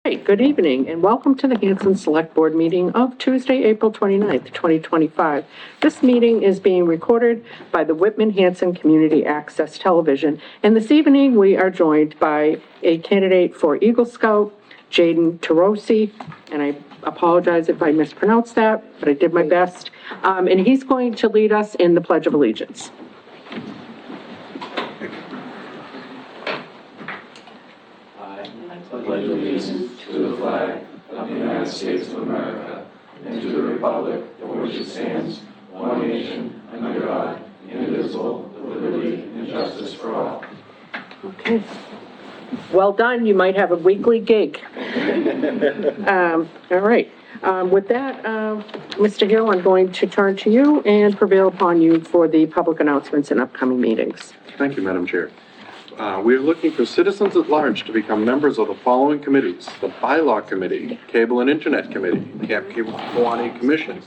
Hey, good evening and welcome to the Hanson Select Board meeting of Tuesday, April 29th, 2025. This meeting is being recorded by the Whitman-Hanson Community Access Television, and this evening we are joined by a candidate for Eagle Scout, Jaden Tarosi, and I apologize if I mispronounced that, but I did my best. And he's going to lead us in the Pledge of Allegiance. I pledge allegiance to the flag of the United States of America and to the republic for which it stands, one nation, under God, indivisible, with liberty and justice for all. Okay. Well done. You might have a weekly gig. All right. With that, Mr. Hill, I'm going to turn to you and prevail upon you for the public announcements and upcoming meetings. Thank you, Madam Chair. We are looking for citizens at large to become members of the following committees: the Bylaw Committee, Cable and Internet Committee, Camp Kiwanee Commission,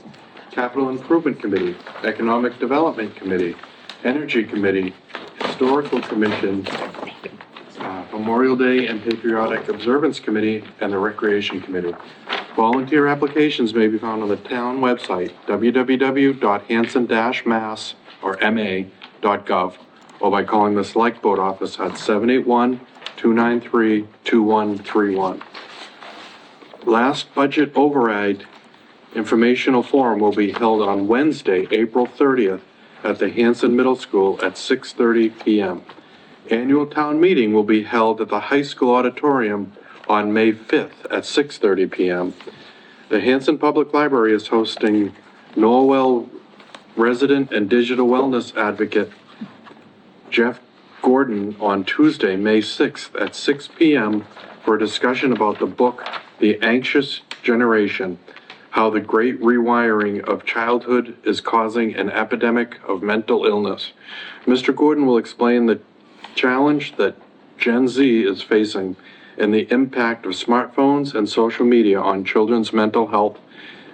Capital Improvement Committee, Economic Development Committee, Energy Committee, Historical Commission, Memorial Day and Patriotic Observance Committee, and the Recreation Committee. Volunteer applications may be found on the town website, www.hanson-mass or ma.gov, or by calling the Select Board office at 781-293-2131. Last budget override informational forum will be held on Wednesday, April 30th at the Hanson Middle School at 6:30 p.m. Annual town meeting will be held at the high school auditorium on May 5th at 6:30 p.m. The Hanson Public Library is hosting Norwell resident and digital wellness advocate Jeff Gordon on Tuesday, May 6th at 6 p.m. for a discussion about the book, The Anxious Generation, How the Great Rewiring of Childhood is Causing an Epidemic of Mental Illness. Mr. Gordon will explain the challenge that Gen Z is facing and the impact of smartphones and social media on children's mental health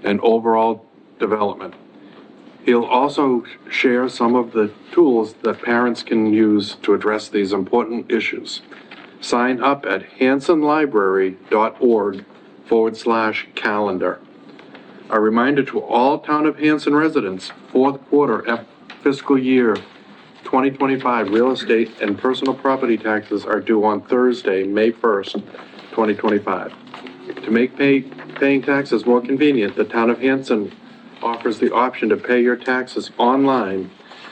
and overall development. He'll also share some of the tools that parents can use to address these important issues. Sign up at hansonlibrary.org/calendar. A reminder to all Town of Hanson residents, fourth quarter fiscal year 2025 real estate and personal property taxes are due on Thursday, May 1st, 2025. To make paying taxes more convenient, the Town of Hanson offers the option to pay your taxes online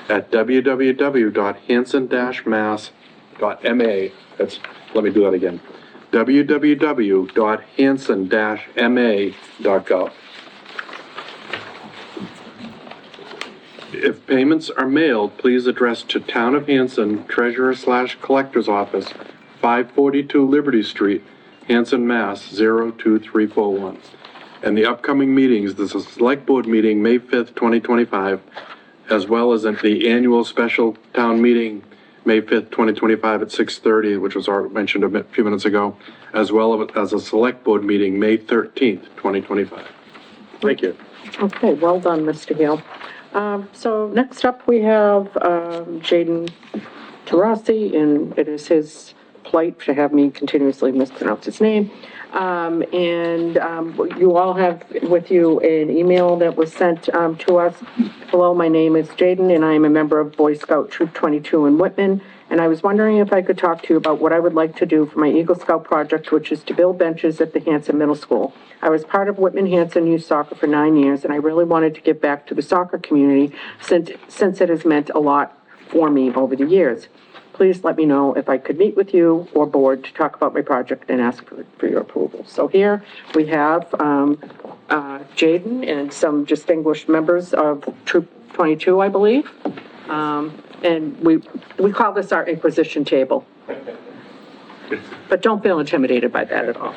at www.hanson-mass.ma. Let me do that again. www.hanson-ma.gov. If payments are mailed, please address to Town of Hanson, Treasurer/Collector's Office, 542 Liberty Street, Hanson, Mass. 02341. And the upcoming meetings, this is a Select Board meeting, May 5th, 2025, as well as at the annual special town meeting, May 5th, 2025 at 6:30, which was already mentioned a few minutes ago, as well as a Select Board meeting, May 13th, 2025. Thank you. Okay, well done, Mr. Hill. So next up we have Jaden Tarosi, and it is his plight to have me continuously mispronounce his name. You all have with you an email that was sent to us. Hello, my name is Jaden, and I am a member of Boy Scout Troop 22 in Whitman. And I was wondering if I could talk to you about what I would like to do for my Eagle Scout project, which is to build benches at the Hanson Middle School. I was part of Whitman-Hanson Youth Soccer for 9 years, and I really wanted to give back to the soccer community since it has meant a lot for me over the years. Please let me know if I could meet with you or board to talk about my project and ask for your approval. So here we have Jaden and some distinguished members of Troop 22, I believe. And we call this our Inquisition table. But don't feel intimidated by that at all.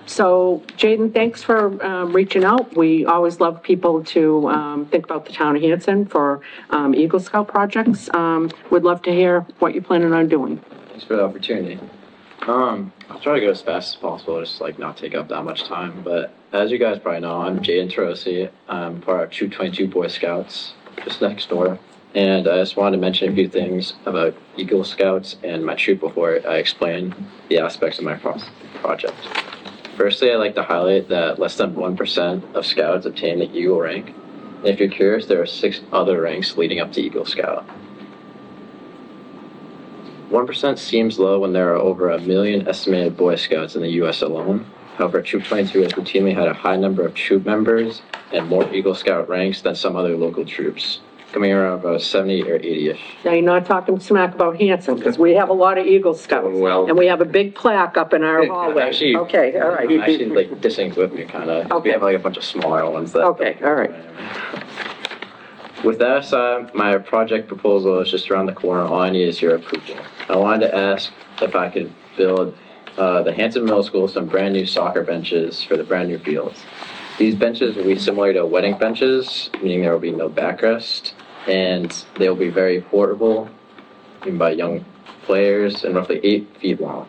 So Jaden, thanks for reaching out. We always love people to think about the town of Hanson for Eagle Scout projects. We'd love to hear what you're planning on doing. Thanks for the opportunity. I'll try to go as fast as possible, just like not take up that much time. But as you guys probably know, I'm Jaden Tarosi. I'm part of Troop 22 Boy Scouts, just next door. and I just wanted to mention a few things about Eagle Scouts and my troop before I explain the aspects of my project. Firstly, I'd like to highlight that less than 1% of Scouts obtain the Eagle rank. And if you're curious, there are 6 other ranks leading up to Eagle Scout. 1% seems low when there are over 1 million estimated Boy Scouts in the U.S. alone. However, Troop 22 has routinely had a high number of troop members and more Eagle Scout ranks than some other local troops, coming around about 70 or 80-ish. Now, you're not talking smack about Hanson, because we have a lot of Eagle Scouts. Well- And we have a big plaque up in our hallway. Actually- Okay, all right. I'm actually like dissing with me, kind of. Okay. We have like a bunch of smaller ones that. Okay, all right. With that aside, my project proposal is just around the corner. All I need is your approval. I wanted to ask if I could build the Hanson Middle School some brand new soccer benches for the brand new fields. These benches will be similar to wedding benches, meaning there will be no backrest, and they will be very portable, even by young players, and roughly 8 feet long.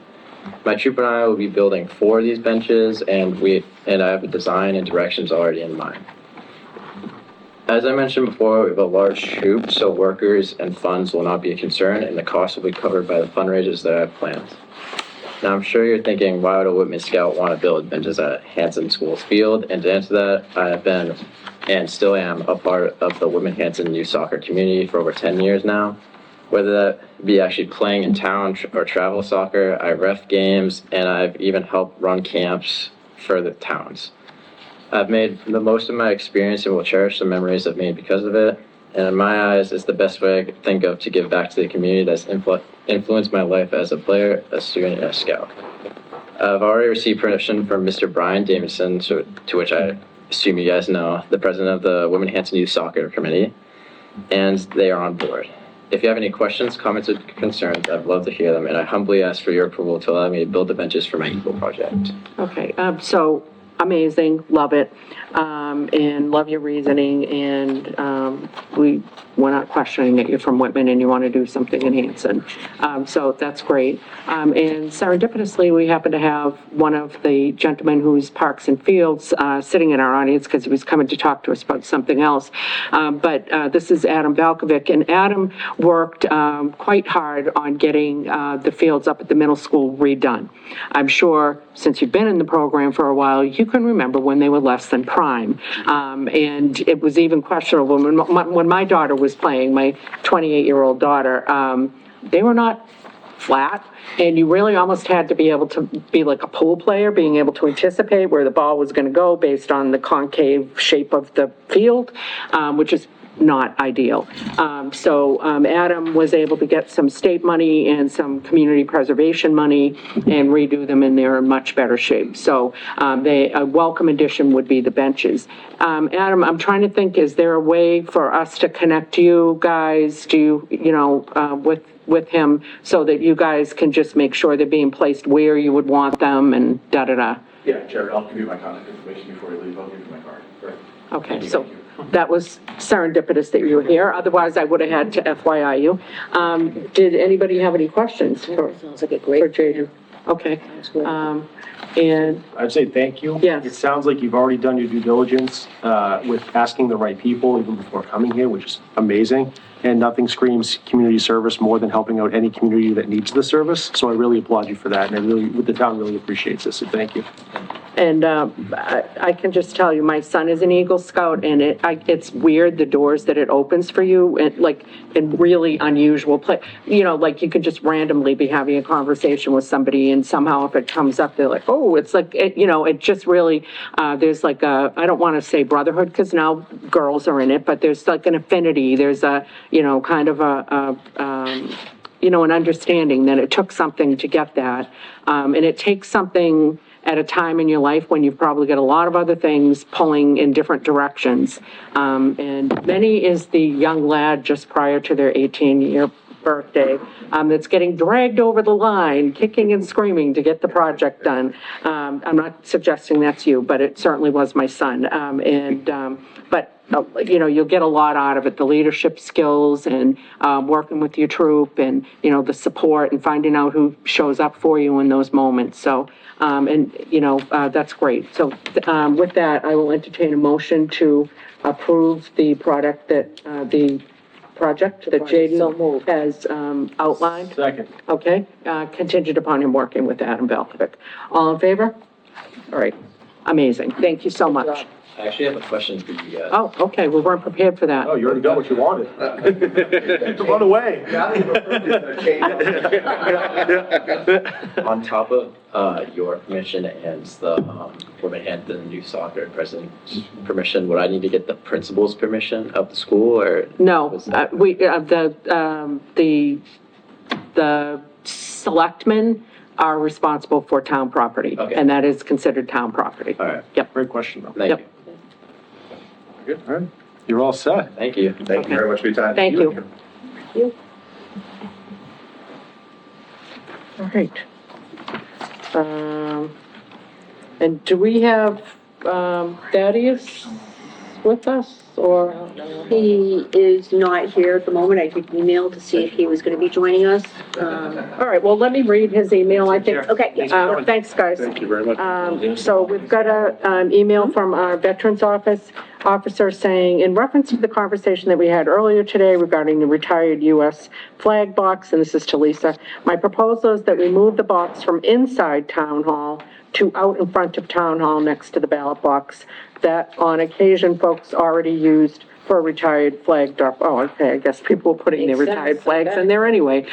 My troop and I will be building 4 of these benches, and I have a design and directions already in mind. As I mentioned before, we have a large troop, so workers and funds will not be a concern, and the cost will be covered by the fundraisers that I have planned. Now, I'm sure you're thinking, why would a Whitman Scout want to build benches at Hanson School's field? And to answer that, I have been, and still am, a part of the Whitman Hanson youth soccer community for over 10 years now. Whether that be actually playing in town or travel soccer, I ref games, and I've even helped run camps for the towns. I've made the most of my experience and will cherish the memories I've made because of it. And in my eyes, it's the best way I could think of to give back to the community that's influenced my life as a player, a student, and a scout. I've already received permission from Mr. Brian Davidson, to which I assume you guys know, the president of the Women Hanson Youth Soccer Committee, and they are on board. If you have any questions, comments, or concerns, I'd love to hear them, and I humbly ask for your approval to allow me to build the benches for my Eagle project. Okay, so amazing, love it, and love your reasoning, and we're not questioning that you're from Whitman and you want to do something in Hanson. So that's great. And serendipitously, we happen to have one of the gentlemen who's Parks and Fields sitting in our audience because he was coming to talk to us about something else. But this is Adam Balkovic, and Adam worked quite hard on getting the fields up at the middle school redone. I'm sure since you've been in the program for a while, you can remember when they were less than prime. And it was even questionable when my daughter was playing, my 28-year-old daughter, they were not flat, and you really almost had to be able to be like a pool player, being able to anticipate where the ball was going to go based on the concave shape of the field, which is not ideal. So Adam was able to get some state money and some community preservation money and redo them, and they're in much better shape. So a welcome addition would be the benches. Adam, I'm trying to think, is there a way for us to connect you guys, with him so that you guys can just make sure they're being placed where you would want them and da-da-da? Yeah, Jared, I'll give you my contact information before you leave. I'll give you my card. Right. Okay, so that was serendipitous that you were here. Otherwise, I would have had to FYI you. Did anybody have any questions for Sounds like a great. Jaden? Okay. Sounds good. And I'd say thank you. Yes. It sounds like you've already done your due diligence with asking the right people even before coming here, which is amazing. And nothing screams community service more than helping out any community that needs the service. So I really applaud you for that, and the town really appreciates this, so thank you. And I can just tell you, my son is an Eagle Scout, and it's weird, the doors that it opens for you, and like in really unusual place. Like you could just randomly be having a conversation with somebody, and somehow if it comes up, they're like, oh, it's like, it just really, there's like I don't want to say brotherhood because now girls are in it, but there's like an affinity. There's a, kind of an understanding that it took something to get that. And it takes something at a time in your life when you've probably got a lot of other things pulling in different directions. And many is the young lad just prior to their 18-year birthday that's getting dragged over the line, kicking and screaming to get the project done. I'm not suggesting that's you, but it certainly was my son. But you'll get a lot out of it, the leadership skills and working with your troop and, the support and finding out who shows up for you in those moments. So, that's great. So with that, I will entertain a motion to approve the product that the project that Jaden has, outlined. Second. Okay, contingent upon him working with Adam Belkovic. All in favor? All right, amazing. Thank you so much. I actually have a question for you guys. Oh, okay, we weren't prepared for that. Oh, you already got what you wanted. Run away. On top of your permission and the Women Hampton Youth Soccer President's permission, would I need to get the principal's permission of the school, or? No, was that- the selectmen are responsible for town property. Okay. And that is considered town property. All right, Yep, Great question, though. thank Yep. you. Good, all right. You're all set. Thank you. Thank you very much for your time. thank you. All right. And do we have, Thaddeus with us, or? He is not here at the moment. I did email to see if he was gonna be joining us. All right, well, let me read his email, I think. Okay. Thanks, guys. Thank you very much. So we've got an email from our Veterans Officer saying, in reference to the conversation that we had earlier today regarding the retired U.S. flag box, and this is to Lisa, my proposal is that we move the box from inside Town Hall to out in front of Town Hall next to the ballot box that on occasion folks already used for a retired flag drop. Oh, okay, I guess people were putting their retired flags in there anyway.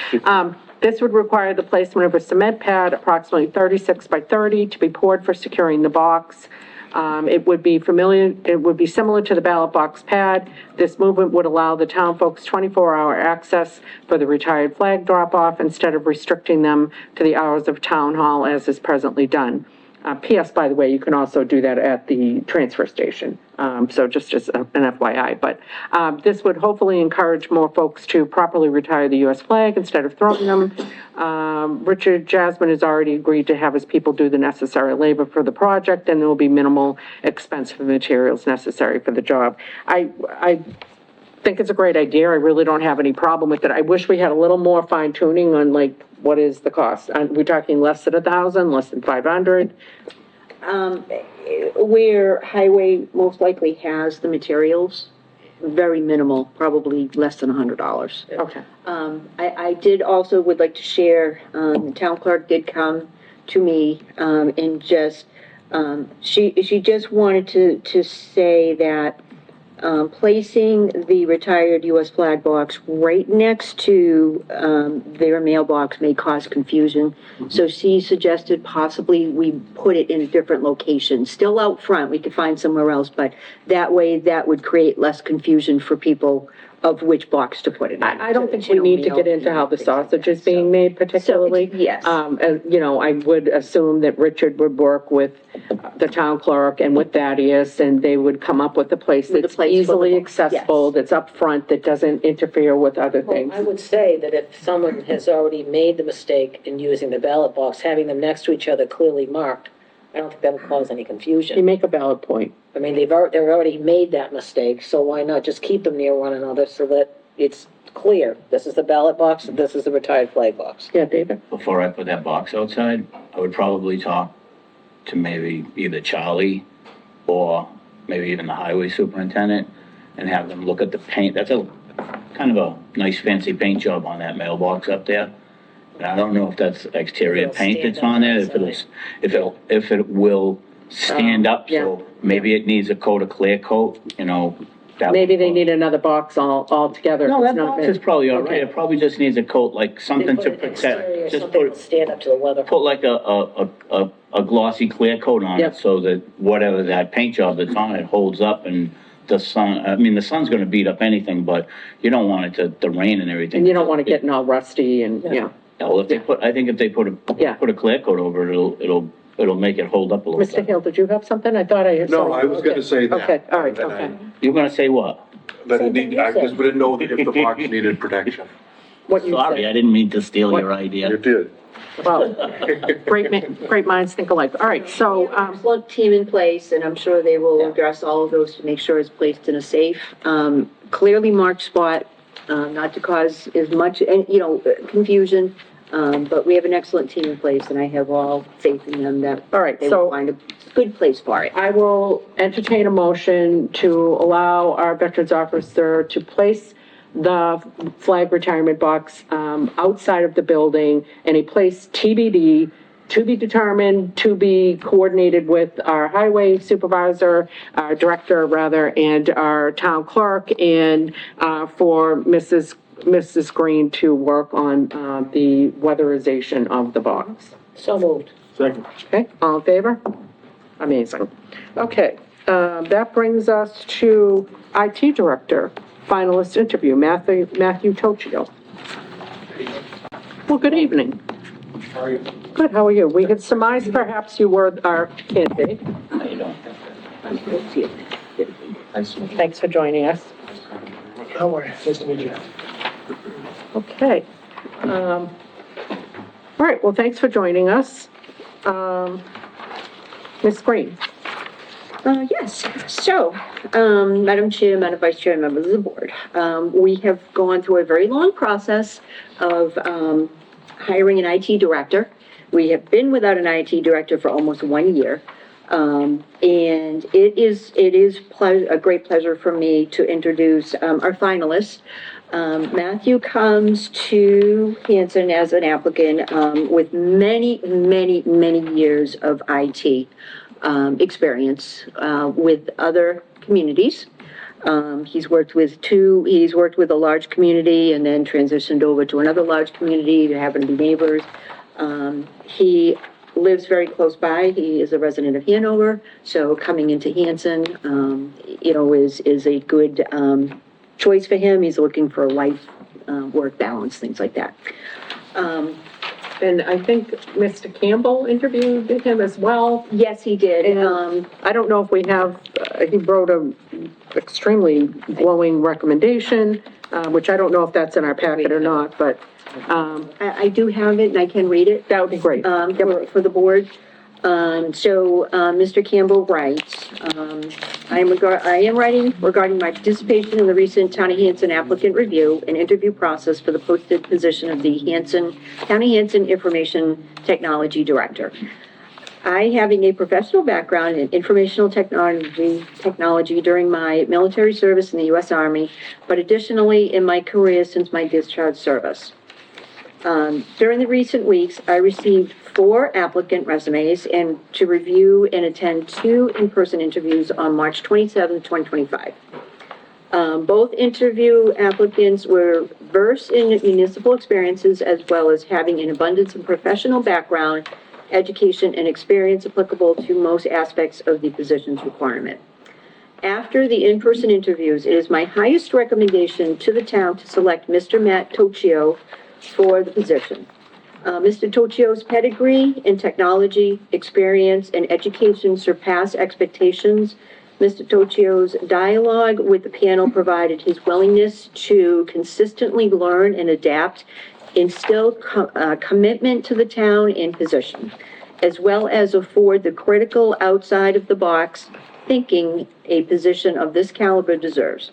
This would require the placement of a cement pad approximately 36 by 30 to be poured for securing the box. It would be similar to the ballot box pad. This movement would allow the town folks 24-hour access for the retired flag drop-off instead of restricting them to the hours of town hall as is presently done. P.S. by the way, you can also do that at the transfer station. So just as an FYI, but this would hopefully encourage more folks to properly retire the U.S. flag instead of throwing them. Richard Jasmine has already agreed to have his people do the necessary labor for the project, and there will be minimal expense for the materials necessary for the job. I think it's a great idea. I really don't have any problem with it. I wish we had a little more fine tuning on like, what is the cost? We're talking less than 1,000, less than 500? Where highway most likely has the materials, very minimal, probably less than $100. Okay. I did also would like to share, the town clerk did come to me, and just, she just wanted to say that, placing the retired U.S. flag box right next to, their mailbox may cause confusion. So she suggested possibly we put it in a different location, still out front, we could find somewhere else, but that way that would create less confusion for people of which box to put it in. I don't think we need to get into how the sausage is being made particularly. Yes. You know, I would assume that Richard would work with the town clerk and with Thaddeus, and they would come up with a place With a that's place for the easily box, accessible, yes. that's up front, that doesn't interfere with other Well, things. I would say that if someone has already made the mistake in using the ballot box, having them next to each other clearly marked, I don't think that would cause any You confusion. make a valid point. I mean, they've already made that mistake, so why not just keep them near one another so that it's clear, this is the ballot box, and this is the retired flag box. Yeah, David? Before I put that box outside, I would probably talk to maybe either Charlie or maybe even the highway superintendent and have them look at the paint. That's a kind of a nice fancy paint job on that mailbox up there. And I don't know if that's exterior It'll paint stand that's on there, up if it will stand up, yeah. so maybe it needs a coat of clear coat, you know. that- Maybe they need another box altogether. No, It's that not box bad. is probably all right. Okay. It probably just needs a coat, like something They to put an protect. exterior, Just something put, to stand up to the weather. put like a glossy clear coat on Yep. it so that whatever that paint job that's on it holds up and the sun, I mean, the sun's gonna beat up anything, but you don't want it to rain and everything. And you don't want to get all rusty and, yeah. Well, if they put, I think if they Yeah. put a clear coat over it, it'll make it hold up a little Mr. bit. Hill, did you have something? I thought I saw No, you. I was gonna Okay. say that. Okay, all right, That I- okay. You're gonna say what? That it need, I just didn't know that if the box needed protection. What you Sorry, I said. didn't mean to steal your You idea. did. Well, great minds think alike. All right, so, Excellent team in place, and I'm sure they will address all of those to make sure it's placed in a safe, clearly marked spot, not to cause as much, confusion. But we have an excellent team in place, and I have all faith in them that all right, they so will find a good place for it. I will entertain a motion to allow our Veterans Officer to place the flag retirement box, outside of the building in a place TBD, to be determined, to be coordinated with our highway supervisor, our director rather, and our town clerk, and, for Mrs. Green to work on, the weatherization of the box. So moved. Second. Okay, all in favor? Amazing. Okay, that brings us to IT Director, finalist interview, Matthew Tocchio. Well, good evening. How are you? Good, how are you? We had surmised perhaps you were our candidate. How you doing? Thanks for joining us. How are you? Nice to meet you. Okay. All right, well, thanks for joining us. Ms. Green? Yes, so, Madam Chair, Madam Vice Chair, and members of the board, we have gone through a very long process of hiring an IT director. We have been without an IT director for almost 1 year. And it is a great pleasure for me to introduce our finalists. Matthew comes to Hanson as an applicant with many years of IT experience with other communities. He's worked with a large community and then transitioned over to another large community that happen to be neighbors. He lives very close by. He is a resident of Hanover, so coming into Hanson, is a good choice for him. He's looking for a life, work balance, things like that. And I think Mr. Campbell interviewed him as well. Yes, he did. And I don't know if we have, he wrote a extremely glowing recommendation, which I don't know if that's in our packet or not, but, I do have it and I can read it. that would be great. For the board. Mr. Campbell writes, I am writing regarding my participation in the recent Town of Hanson applicant review and interview process for the posted position of the County Hanson Information Technology Director. I, having a professional background in informational technology during my military service in the U.S. Army, but additionally in my career since my discharge service. During the recent weeks, I received 4 applicant resumes and to review and attend 2 in-person interviews on March 27, 2025. Both interview applicants were versed in municipal experiences as well as having an abundance of professional background, education, and experience applicable to most aspects of the position's requirement. After the in-person interviews, it is my highest recommendation to the town to select Mr. Matt Tocchio for the position. Mr. Tocchio's pedigree in technology, experience, and education surpass expectations. Mr. Tocchio's dialogue with the panel provided his willingness to consistently learn and adapt, instill commitment to the town and position, as well as afford the critical outside-of-the-box thinking a position of this caliber deserves.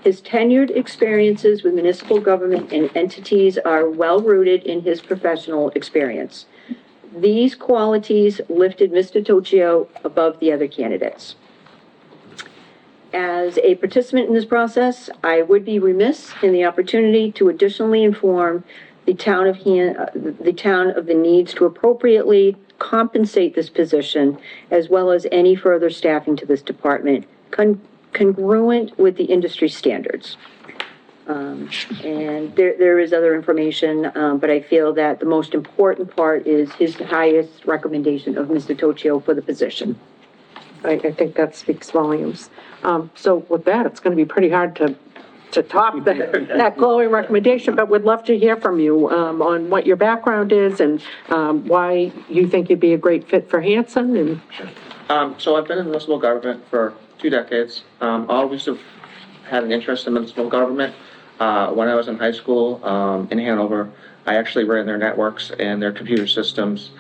His tenured experiences with municipal government and entities are well-rooted in his professional experience. These qualities lifted Mr. Tocchio above the other candidates. As a participant in this process, I would be remiss in the opportunity to additionally inform the town of the needs to appropriately compensate this position, as well as any further staffing to this department, congruent with the industry standards. And there is other information, but I feel that the most important part is his highest recommendation of Mr. Tocchio for the position. I think that speaks volumes. So with that, it's going to be pretty hard to top that glowing recommendation, but would love to hear from you on what your background is and why you think you'd be a great fit for Hanson. And So I've been in municipal government for 2 decades. Always have had an interest in municipal government. When I was in high school in Hanover, I actually ran their networks and their computer systems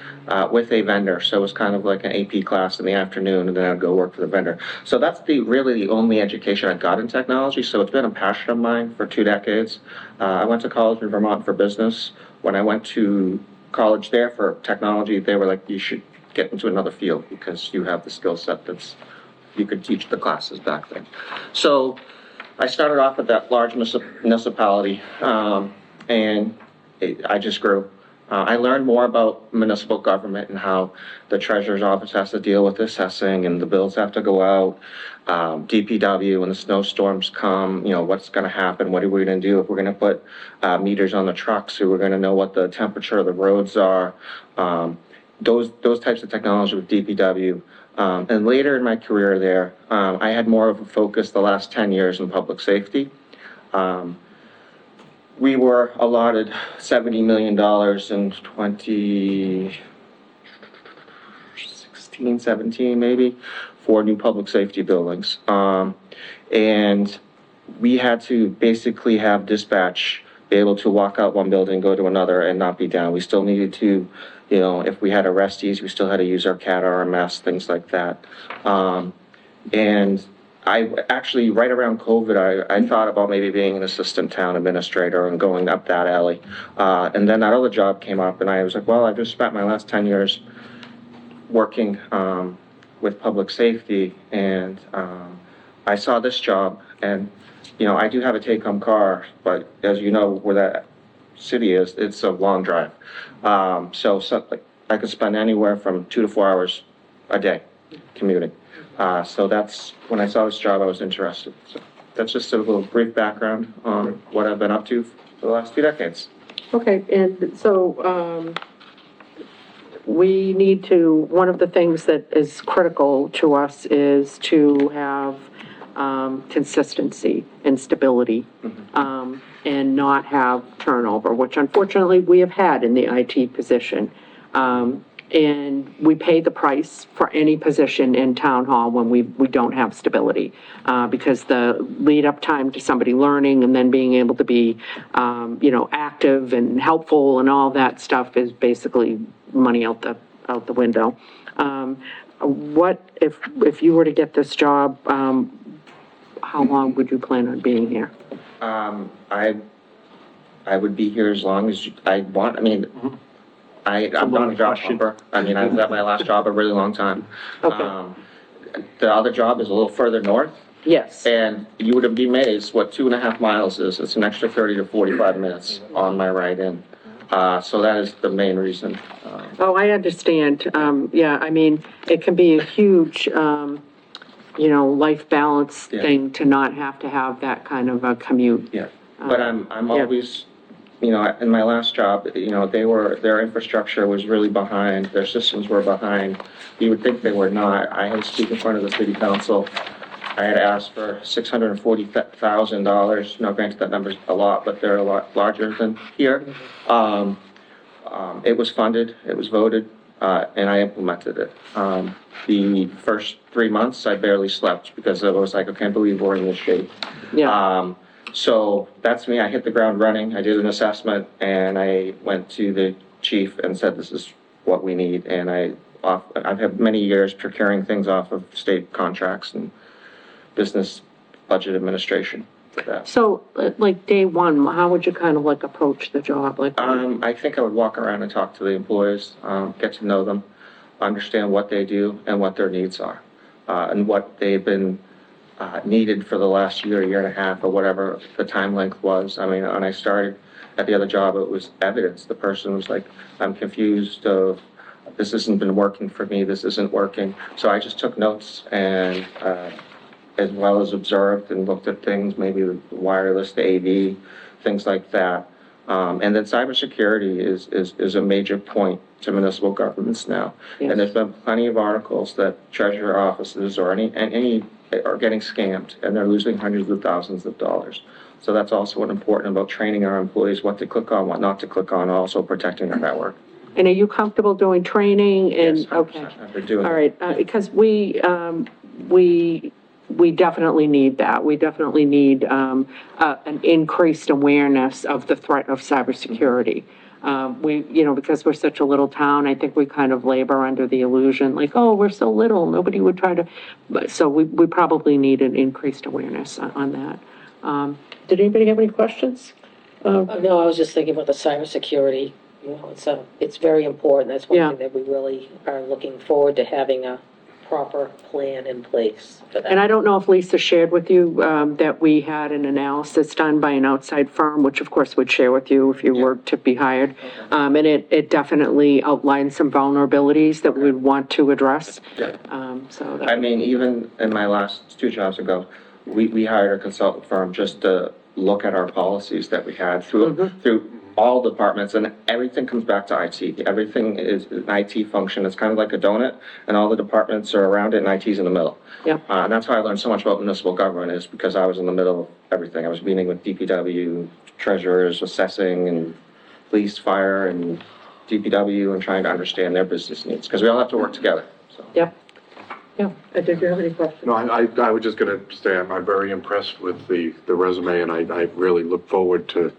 with a vendor. So it was kind of like an AP class in the afternoon, and then I'd go work for the vendor. So that's really the only education I got in technology. So it's been a passion of mine for 2 decades. I went to college in Vermont for business. When I went to college there for technology, they were like, you should get into another field because you have the skill set you could teach the classes back then. So I started off at that large municipality, and I just grew. I learned more about municipal government and how the treasurer's office has to deal with assessing and the bills have to go out. DPW, when the snowstorms come, what's gonna happen? What are we gonna do if we're gonna put meters on the trucks? So we're gonna know what the temperature of the roads are. Those types of technology with DPW. And later in my career there, I had more of a focus the last 10 years in public safety. We were allotted $70 million in 2016, 17 maybe, for new public safety buildings. And we had to basically have dispatch be able to walk out one building, go to another, and not be down. We still needed to, if we had arrestees, we still had to use our CAT RMS, things like that. And I actually, right around COVID, I thought about maybe being an assistant town administrator and going up that alley. And then that other job came up, and I was like, well, I've just spent my last 10 years working with public safety, and I saw this job, and I do have a take-home car, but as you know, where that city is, it's a long drive. So like, I could spend anywhere from 2 to 4 hours a day commuting. So that's, when I saw this job, I was interested. So that's just a little brief background on what I've been up to for the last 2 decades. Okay, and so, we need to, one of the things that is critical to us is to have, consistency and stability, and not have turnover, which unfortunately we have had in the IT position. And we pay the price for any position in town hall when we don't have stability, because the lead up time to somebody learning and then being able to be, active and helpful and all that stuff is basically money out the window. What if you were to get this job, how long would you plan on being here? I would be here as long as I want. I mean, I'm not a job hopper. I mean, I was at my last job a really long time. Okay. The other job is a little further north, Yes. and you would be amazed what 2.5 miles is. It's an extra 30 to 45 minutes on my ride in. So that is the main reason. Oh, I understand. Yeah, I mean, it can be a huge, life balance thing to not have to have that kind of a commute. Yeah, but I'm yeah. always, in my last job, their infrastructure was really behind, their systems were behind. You would think they were not. I had to speak in front of the city council. I had asked for $640,000. Now, granted, that number's a lot, but they're a lot larger than here. It was funded, it was voted, and I implemented it. The first 3 months, I barely slept because I was like, I can't believe we're in this shape. Yeah. So that's me. I hit the ground running. I did an assessment, and I went to the chief and said, this is what we need. And I've had many years procuring things off of state contracts and business budget administration for that. So, like day one, how would you kind of like approach the job? Like, I think I would walk around and talk to the employees, get to know them, understand what they do and what their needs are, and what they've been needed for the last year and a half, or whatever the time length was. I mean, when I started at the other job, it was evidence. The person was like, I'm confused, this hasn't been working for me, this isn't working. So I just took notes and as well as observed and looked at things, maybe the wireless, the AV, things like that. And then cybersecurity is a major point to municipal governments now. Yes. And there's been plenty of articles that treasurer offices or any are getting scammed, and they're losing hundreds of thousands of dollars. So that's also what's important about training our employees, what to click on, what not to click on, also protecting our network. and are you comfortable doing training and, Yes, 100%. okay. I've been doing All it. right, because we definitely need that. We definitely need, an increased awareness of the threat of cybersecurity. Because we're such a little town, I think we kind of labor under the illusion, like, oh, we're so little, nobody would try to, so we probably need an increased awareness on that. Did anybody have any questions? No, I was just thinking about the cybersecurity, it's very important, that's one Yeah. thing that we really are looking forward to having a proper plan in place for that. And I don't know if Lisa shared with you, that we had an analysis done by an outside firm, which of course would share with you if you were to be hired. And it definitely outlines some vulnerabilities that we would want to address. Yeah. So I that, mean, even in my last 2 jobs ago, we hired a consultant firm just to look at our policies that we had through all departments, and everything comes back to IT. Everything is an IT function. It's kind of like a donut, and all the departments are around it, and IT's in the middle. yeah, And that's how I learned so much about municipal government, is because I was in the middle of everything. I was meeting with DPW, treasurers, assessing, and police, fire, and DPW, and trying to understand their business needs, because we all have to work together, so. yeah. Yeah, did you have any questions? No, I was just gonna say, I'm very impressed with the resume, and I really look forward to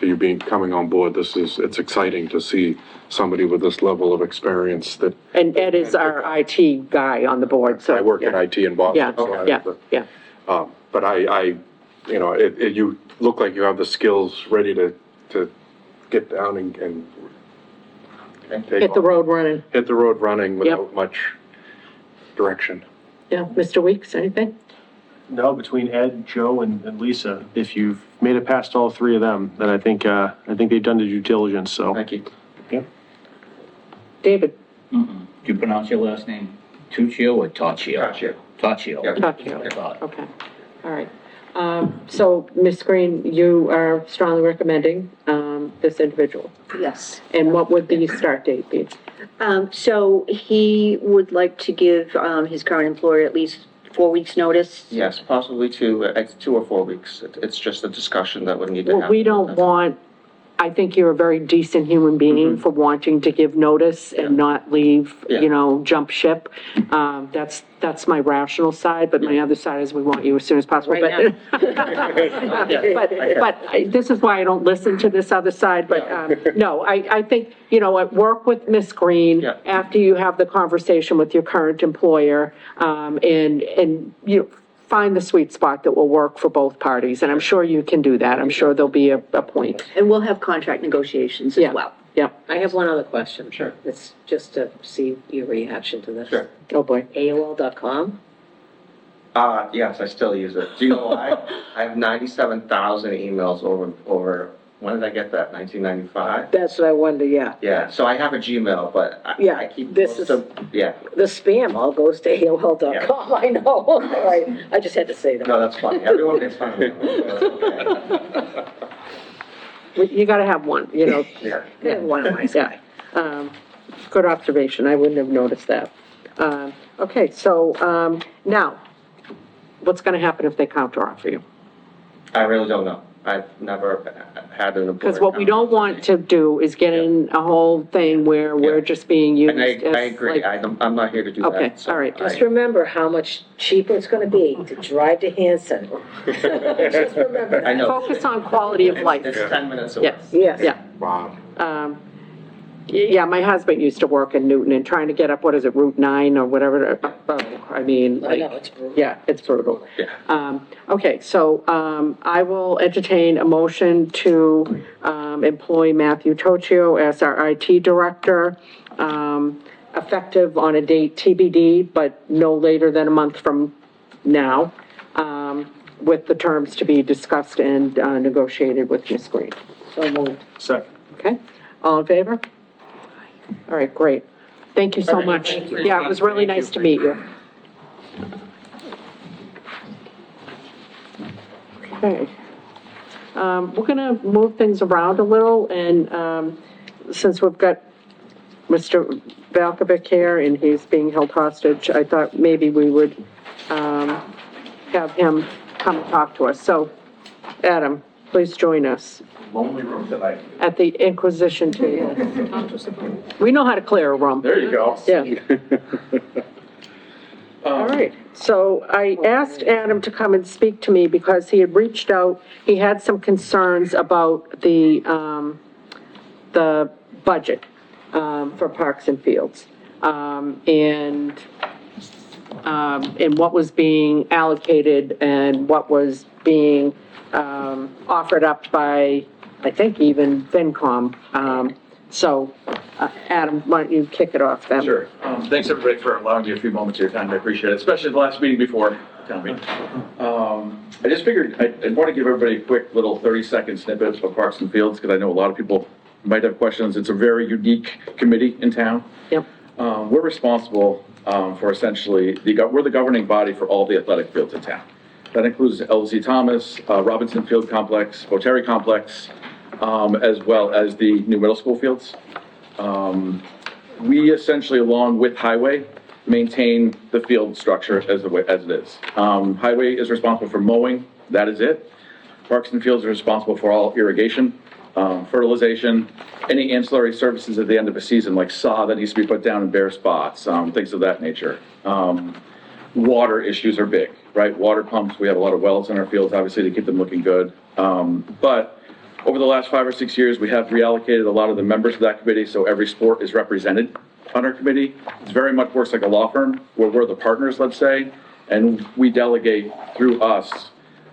you coming on board. It's exciting to see somebody with this level of experience that. And Ed is our IT guy on the board, so. I work in yeah. IT in Boston. Yeah, so yeah. But you know, you look like you have the skills ready to get down and take Hit the off. road running. Hit the road running without much direction. Yeah, Mr. Weeks, anything? No, between Ed, Joe, and Lisa, if you've made it past all 3 of them, then I think they've done the due diligence, so. Thank you. David? Do you pronounce your last name Tuccio or Taccio? Gotcha. Taccio. Yeah. Taccio. I thought. Okay, all right. So, Ms. Green, you are strongly recommending, this individual. Yes. And what would the start date be? So he would like to give, his current employer at least 4 weeks' notice? Yes, possibly 2, it's 2 or 4 weeks. It's just a discussion that would need to Well, happen. we don't want, I think you're a very decent human being for wanting to give notice and not leave, Yeah. jump ship. That's my rational side, but my other side is we want you as soon as possible. Right But this is why I don't listen to this other side, but, no, I think, work with Miss Green Yeah. after you have the conversation with your current employer, and find the sweet spot that will work for both parties, and I'm sure you can do that. I'm sure there'll be a point. And we'll have contract negotiations as Yeah. well. Yeah, I have one other question. Sure. It's just to see your reaction to this. Sure. oh boy. AOL.com? Yes, I still use it. Do you know why? I have 97,000 emails over, when did I get that, 1995? That's what I wonder, yeah. Yeah, so I have a Gmail, but Yeah, I keep this most of, yeah, The spam all goes to AOL.com, I know. All right, I just had to say that. no, that's funny. Everyone gets fun with it. You gotta have one, Yeah. Yeah, one of my yeah. Good observation, I wouldn't have noticed that. Okay, so, now, what's gonna happen if they counteroffer you? I really don't know. I've never had an employer. Because what we don't want to do is get in a whole thing where we're Yeah. just being used And I as agree. like- I'm not here to do that. Okay, so all right. Just I- remember how much cheaper it's gonna be to drive to Hanson. Just remember I that. know. Focus on quality of life. It's 10 minutes away. Yes, Yes. yeah. Wow. Yeah, my husband used to work in Newton and trying to get up, what is it, Route 9 or whatever, I mean, I know, like, it's brutal. yeah, it's brutal. Yeah. Okay, so, I will entertain a motion to, employ Matthew Toccio as our IT director, effective on a date TBD, but no later than a month from now, with the terms to be discussed and, negotiated with Ms. Green. So moved. Second. Okay, all in favor? All right, great. Thank you so Okay, much. thank you. Yeah, it was really nice to meet you. Okay. We're gonna move things around a little, and, since we've got Mr. Valkovic here and he's being held hostage, I thought maybe we would, have him come and talk to us. So, Adam, please join us. Lonely room tonight. At the Inquisition table. We know how to clear a room. There you go. Yeah. All right, so I asked Adam to come and speak to me because he had reached out, he had some concerns about the budget, for Parks and Fields. And what was being allocated and what was being, offered up by, I think even FinCom. So, Adam, why don't you kick it off then? Sure. Thanks, everybody, for allowing me a few moments of your time. I appreciate it, especially the last meeting before town meeting. I just figured I'd want to give everybody a quick little 30-second snippet of Parks and Fields, because I know a lot of people might have questions. It's a very unique committee in town. Yep. We're responsible for essentially, we're the governing body for all the athletic fields in town. That includes LZ Thomas, Robinson Field Complex, Boteri Complex, as well as the new middle school fields. We essentially, along with Highway, maintain the field structure as it is. Highway is responsible for mowing, that is it. Parks and Fields are responsible for all irrigation, fertilization, any ancillary services at the end of a season, like sod that needs to be put down in bare spots, things of that nature. Water issues are big, right? Water pumps, we have a lot of wells in our fields, obviously, to keep them looking good. But over the last 5 or 6 years, we have reallocated a lot of the members of that committee, so every sport is represented on our committee. It very much works like a law firm, where we're the partners, let's say, and we delegate through us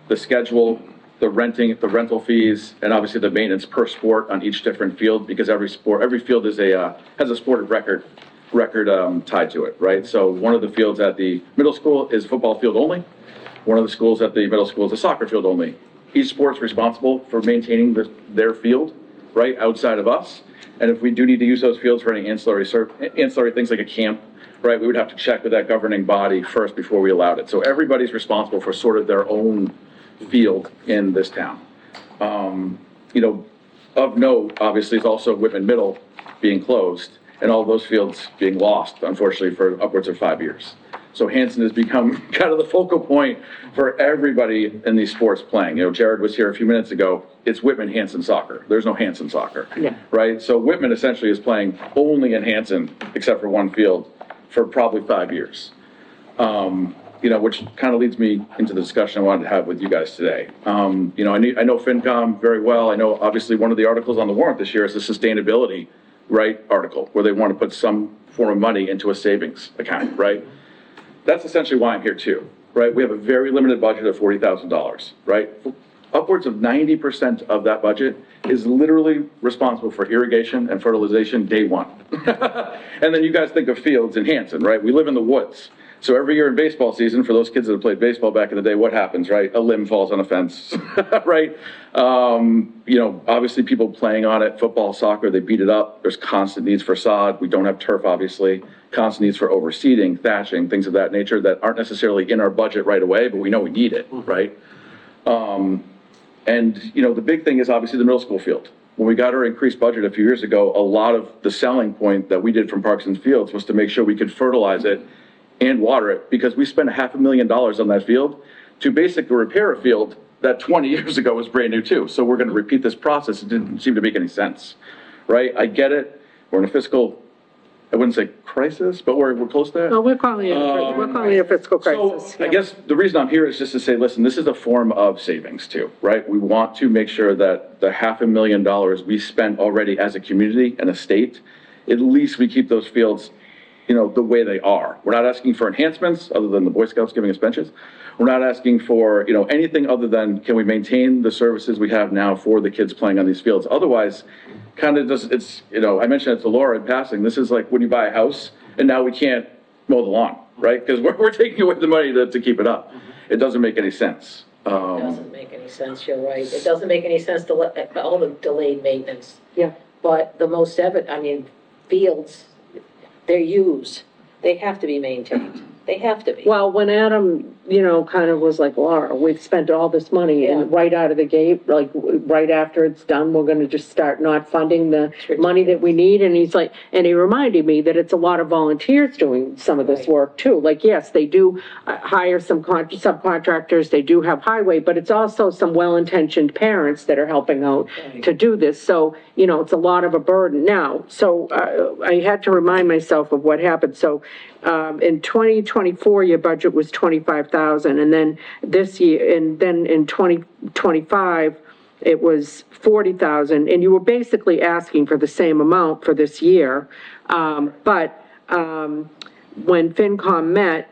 the schedule, the rental fees, and obviously the maintenance per sport on each different field, because every field is has a sport of record tied to it, right? So one of the fields at the middle school is football field only. One of the schools at the middle school is a soccer field only. Each sport's responsible for maintaining their field, right, outside of us. And if we do need to use those fields for any ancillary things like a camp, right, we would have to check with that governing body first before we allowed it. So everybody's responsible for sort of their own field in this town. Of note, obviously, is also Whitman Middle being closed and all those fields being lost, unfortunately, for upwards of 5 years. So Hanson has become kind of the focal point for everybody in these sports playing. Jared was here a few minutes ago. It's Whitman Hanson soccer. There's no Hanson soccer, right? So Whitman essentially is playing only in Hanson, except for one field, for probably 5 years. Which kind of leads me into the discussion I wanted to have with you guys today. I know FinCom very well. I know obviously one of the articles on the warrant this year is the sustainability, right, article, where they want to put some form of money into a savings account, right? That's essentially why I'm here too, right? We have a very limited budget of $40,000, right? Upwards of 90% of that budget is literally responsible for irrigation and fertilization day one. And then you guys think of fields in Hanson, right? We live in the woods. So every year in baseball season, for those kids that have played baseball back in the day, what happens, right? A limb falls on a fence, right? Obviously people playing on it, football, soccer, they beat it up. There's constant needs for sod. We don't have turf, obviously. Constant needs for overseeding, thatching, things of that nature that aren't necessarily in our budget right away, but we know we need it, right? The big thing is obviously the middle school field. When we got our increased budget a few years ago, a lot of the selling point that we did from Parks and Fields was to make sure we could fertilize it and water it, because we spent $500,000 on that field to basically repair a field that 20 years ago was brand new too. So we're going to repeat this process. It didn't seem to make any sense, right? I get it. We're in a fiscal, I wouldn't say crisis, but we're close to that. No, we're calling it a fiscal crisis. So I guess the reason I'm here is just to say, listen, this is a form of savings too, right? We want to make sure that the $500,000 we spent already as a community and a state, at least we keep those fields the way they are. We're not asking for enhancements other than the Boy Scouts giving us benches. We're not asking for, anything other than can we maintain the services we have now for the kids playing on these fields? Otherwise, kind of just, it's, I mentioned it to Laura in passing, this is like when you buy a house and now we can't mow the lawn, right? Because we're taking away the money to keep it up. It doesn't make any sense. It doesn't make any sense, you're right. It doesn't make any sense to let all the delayed maintenance. Yeah. But the most evident, fields, they're used. They have to be maintained. They have to be. Well, when Adam, kind of was like, Laura, we've spent all this money and right out of the gate, like right after it's done, we're going to just start not funding the money that we need. And he's like, and he reminded me that it's a lot of volunteers doing some of this work too. Like, yes, they do hire some subcontractors, they do have highway, but it's also some well-intentioned parents that are helping out to do this. So, it's a lot of a burden now. So I had to remind myself of what happened. So in 2024, your budget was $25,000, and then this year, and then in 2025, it was $40,000, and you were basically asking for the same amount for this year. But when FinCom met,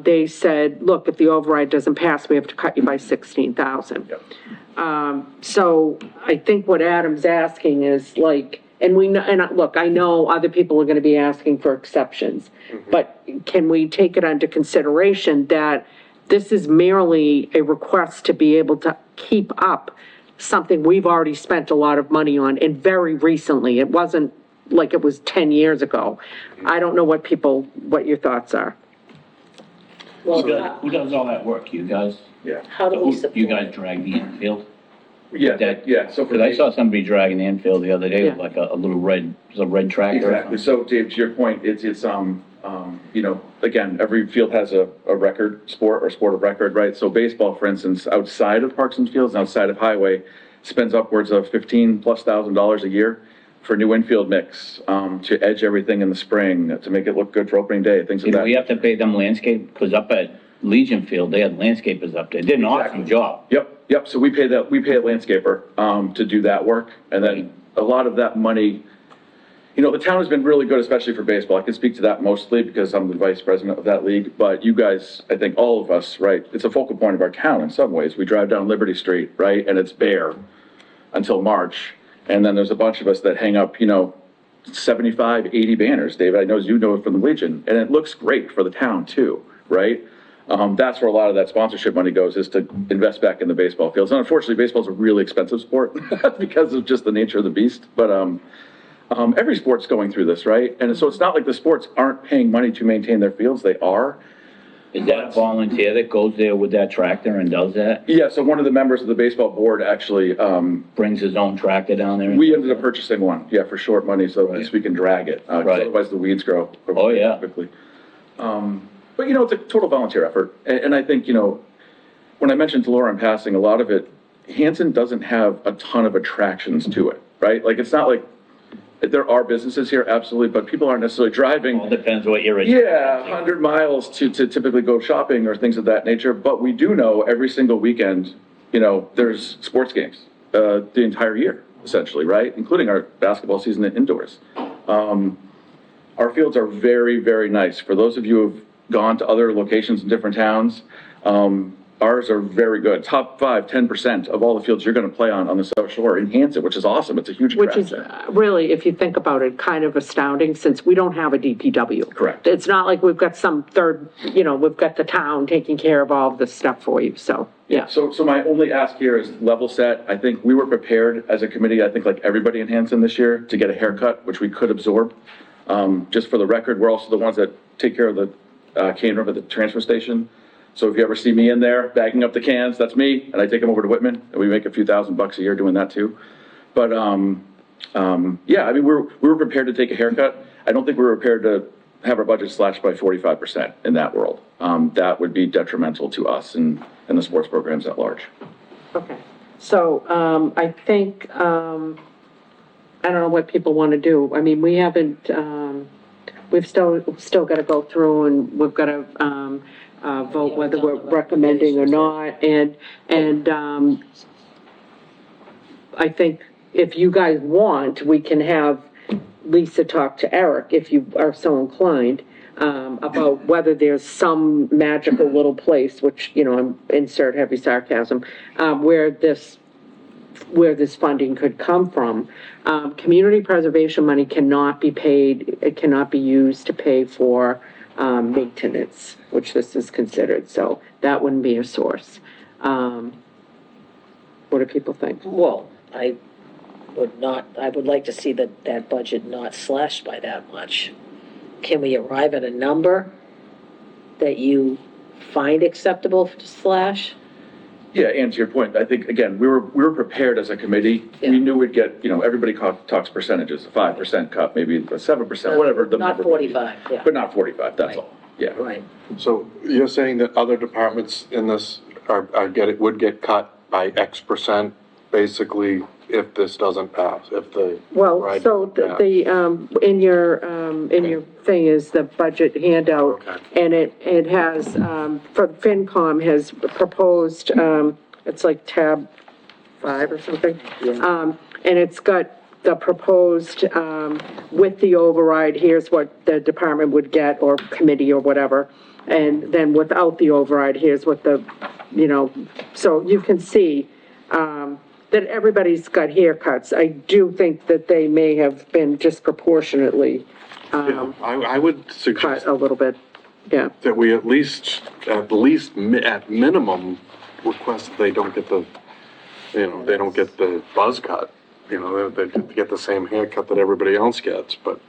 they said, look, if the override doesn't pass, we have to cut you by $16,000. So I think what Adam's asking is like, and look, I know other people are gonna be asking for exceptions, but can we take it under consideration that this is merely a request to be able to keep up something we've already spent a lot of money on, and very recently, it wasn't like it was 10 years ago. I don't know what your thoughts are. Well, Who does all that work? You guys? Yeah. how do we support? You guys drag the infield? Yeah, so for Because I saw somebody dragging the infield the other day with Yeah. like a little red, it was a red tractor. Exactly. So Dave, to your point, it's, you know, again, every field has a record sport or sport of record, right? So baseball, for instance, outside of parks and fields and outside of highway, spends upwards of $15,000+ a year for new infield mix, to edge everything in the spring, to make it look good for opening day, things like Do that. we have to pay them landscape? Because up at Legion Field, they had landscapers up there. Did an awesome job. Yep, so we pay a landscaper, to do that work, and then a lot of that money, you know, the town has been really good, especially for baseball. I can speak to that mostly because I'm the vice president of that league, but you guys, I think all of us, right, it's a focal point of our town in some ways. We drive down Liberty Street, right, and it's bare until March, and then there's a bunch of us that hang up, you know, 75, 80 banners, David, I know you know it from the Legion, and it looks great for the town too, right? That's where a lot of that sponsorship money goes, is to invest back in the baseball fields. And unfortunately, baseball's a really expensive sport because of just the nature of the beast. But every sport's going through this, right? And so it's not like the sports aren't paying money to maintain their fields. They are. Is that a volunteer that goes there with that tractor and does that? Yeah, so one of the members of the baseball board actually, Brings his own tractor down there? we ended up purchasing one, yeah, for short money, so at least we can drag it. 'Cause Right. otherwise the weeds grow. Oh, yeah. Quickly. But, you know, it's a total volunteer effort. And I think, you know, when I mentioned to Laura in passing, a lot of it, Hanson doesn't have a ton of attractions to it, right? Like, it's not like, there are businesses here, absolutely, but people aren't necessarily driving. All depends what you're. Yeah, 100 miles to typically go shopping or things of that nature. But we do know every single weekend, you know, there's sports games the entire year, essentially, right? Including our basketball season indoors. Our fields are very, very nice. For those of you who've gone to other locations in different towns, ours are very good. Top 5, 10% of all the fields you're going to play on the South Shore in Hanson, which is awesome. It's a huge Which is attraction. really, if you think about it, kind of astounding, since we don't have a DPW. Correct. It's not like we've got some third, you know, we've got the town taking care of all of this stuff for you, so, yeah. So my only ask here is level set. I think we were prepared as a committee, I think like everybody in Hanson this year, to get a haircut, which we could absorb. Just for the record, we're also the ones that take care of the can room at the transfer station. So if you ever see me in there bagging up the cans, that's me, and I take them over to Whitman, and we make a few $1,000s a year doing that too. But, yeah, I mean, we were prepared to take a haircut. I don't think we were prepared to have our budget slashed by 45% in that world. That would be detrimental to us and the sports programs at large. Okay, so, I think, I don't know what people want to do. I mean, we haven't, we've still got to go through, and we've got to, vote whether we're recommending or not, and, I think if you guys want, we can have Lisa talk to Eric, if you are so inclined, about whether there's some magical little place, which, you know, I'm insert heavy sarcasm, where this funding could come from. Community preservation money cannot be paid, it cannot be used to pay for, maintenance, which this is considered, so that wouldn't be a source. What do people think? Well, I would like to see that budget not slashed by that much. Can we arrive at a number that you find acceptable to slash? Yeah, and to your point, I think, again, we were prepared as a committee. Yeah. We knew we'd get, you know, everybody talks percentages, a 5% cut, maybe a 7%, whatever the Not number may be. 45, yeah. But not 45, that's Right. all, yeah. Right. So you're saying that other departments in this would get cut by X%, basically, if this doesn't pass, if the. Well, right, so yeah. in your thing is the budget handout, Okay. and it has, for FinCom has proposed, it's like tab 5 or something. And it's got the proposed, with the override, here's what the department would get, or committee or whatever. And then without the override, here's what the, you know, so you can see, that everybody's got haircuts. I do think that they may have been disproportionately, I would cut suggest a little bit, yeah. that we at minimum, request that they don't get the, they don't get the buzz cut. They get the same haircut that everybody else gets, but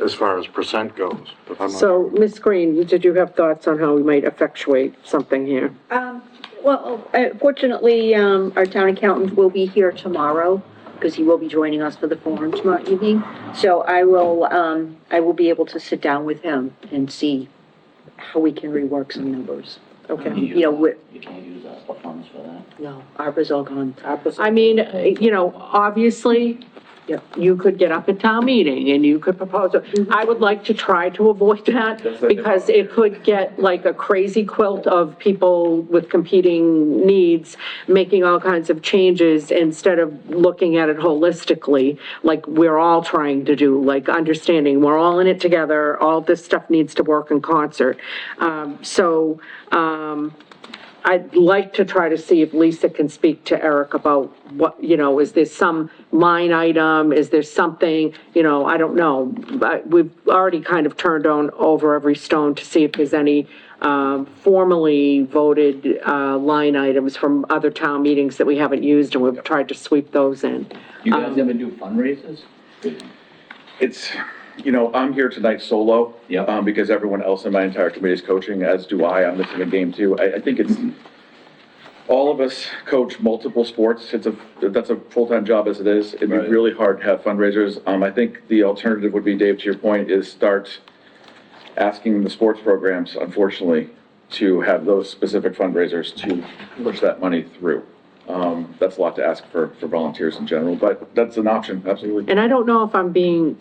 as far as percent goes, but I'm not. So, Ms. Green, did you have thoughts on how we might effectuate something here? Well, fortunately, our town accountant will be here tomorrow, because he will be joining us for the forum tomorrow evening. So I will be able to sit down with him and see how we can rework some numbers. Okay. You know, You can't use ARPA funds for that. no, ARPA's all gone. I mean, obviously, you could get up at town meeting and you could propose, I would like to try to avoid that because it could get like a crazy quilt of people with competing needs, making all kinds of changes instead of looking at it holistically, like we're all trying to do, like understanding we're all in it together, all this stuff needs to work in concert. I'd like to try to see if Lisa can speak to Eric about what, is there some line item, is there something, I don't know. But we've already kind of turned over every stone to see if there's any formally voted line items from other town meetings that we haven't used, and we've tried to sweep those in. You guys ever do fundraisers? It's, I'm here tonight solo. Yeah. Because everyone else in my entire committee is coaching, as do I. I'm missing a game too. I think it's, all of us coach multiple sports. That's a full-time job as it is. It'd be Right. really hard to have fundraisers. I think the alternative would be, Dave, to your point, is start asking the sports programs, unfortunately, to have those specific fundraisers to push that money through. That's a lot to ask for volunteers in general, but that's an option, absolutely. And I don't know if I'm being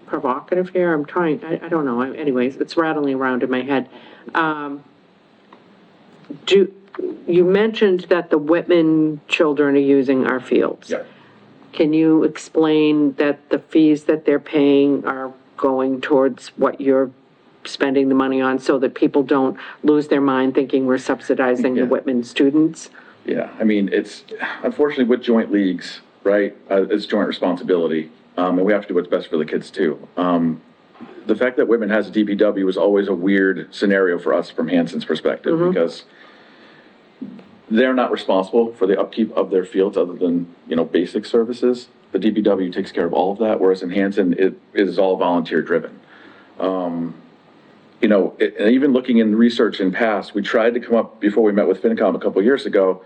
provocative here, I'm trying, I don't know, anyways, it's rattling around in my head. You mentioned that the Whitman children are using our fields. Yeah. Can you explain that the fees that they're paying are going towards what you're spending the money on, so that people don't lose their mind thinking we're subsidizing the Yeah. Whitman students? Yeah, I mean, it's, unfortunately with joint leagues, right, it's joint responsibility, and we have to do what's best for the kids too. The fact that Whitman has a DPW is always a weird scenario for us from Hanson's perspective, because they're not responsible for the upkeep of their fields other than, basic services. The DPW takes care of all of that, whereas in Hanson, it is all volunteer driven. And even looking in research in past, we tried to come up, before we met with FinCom a couple years ago,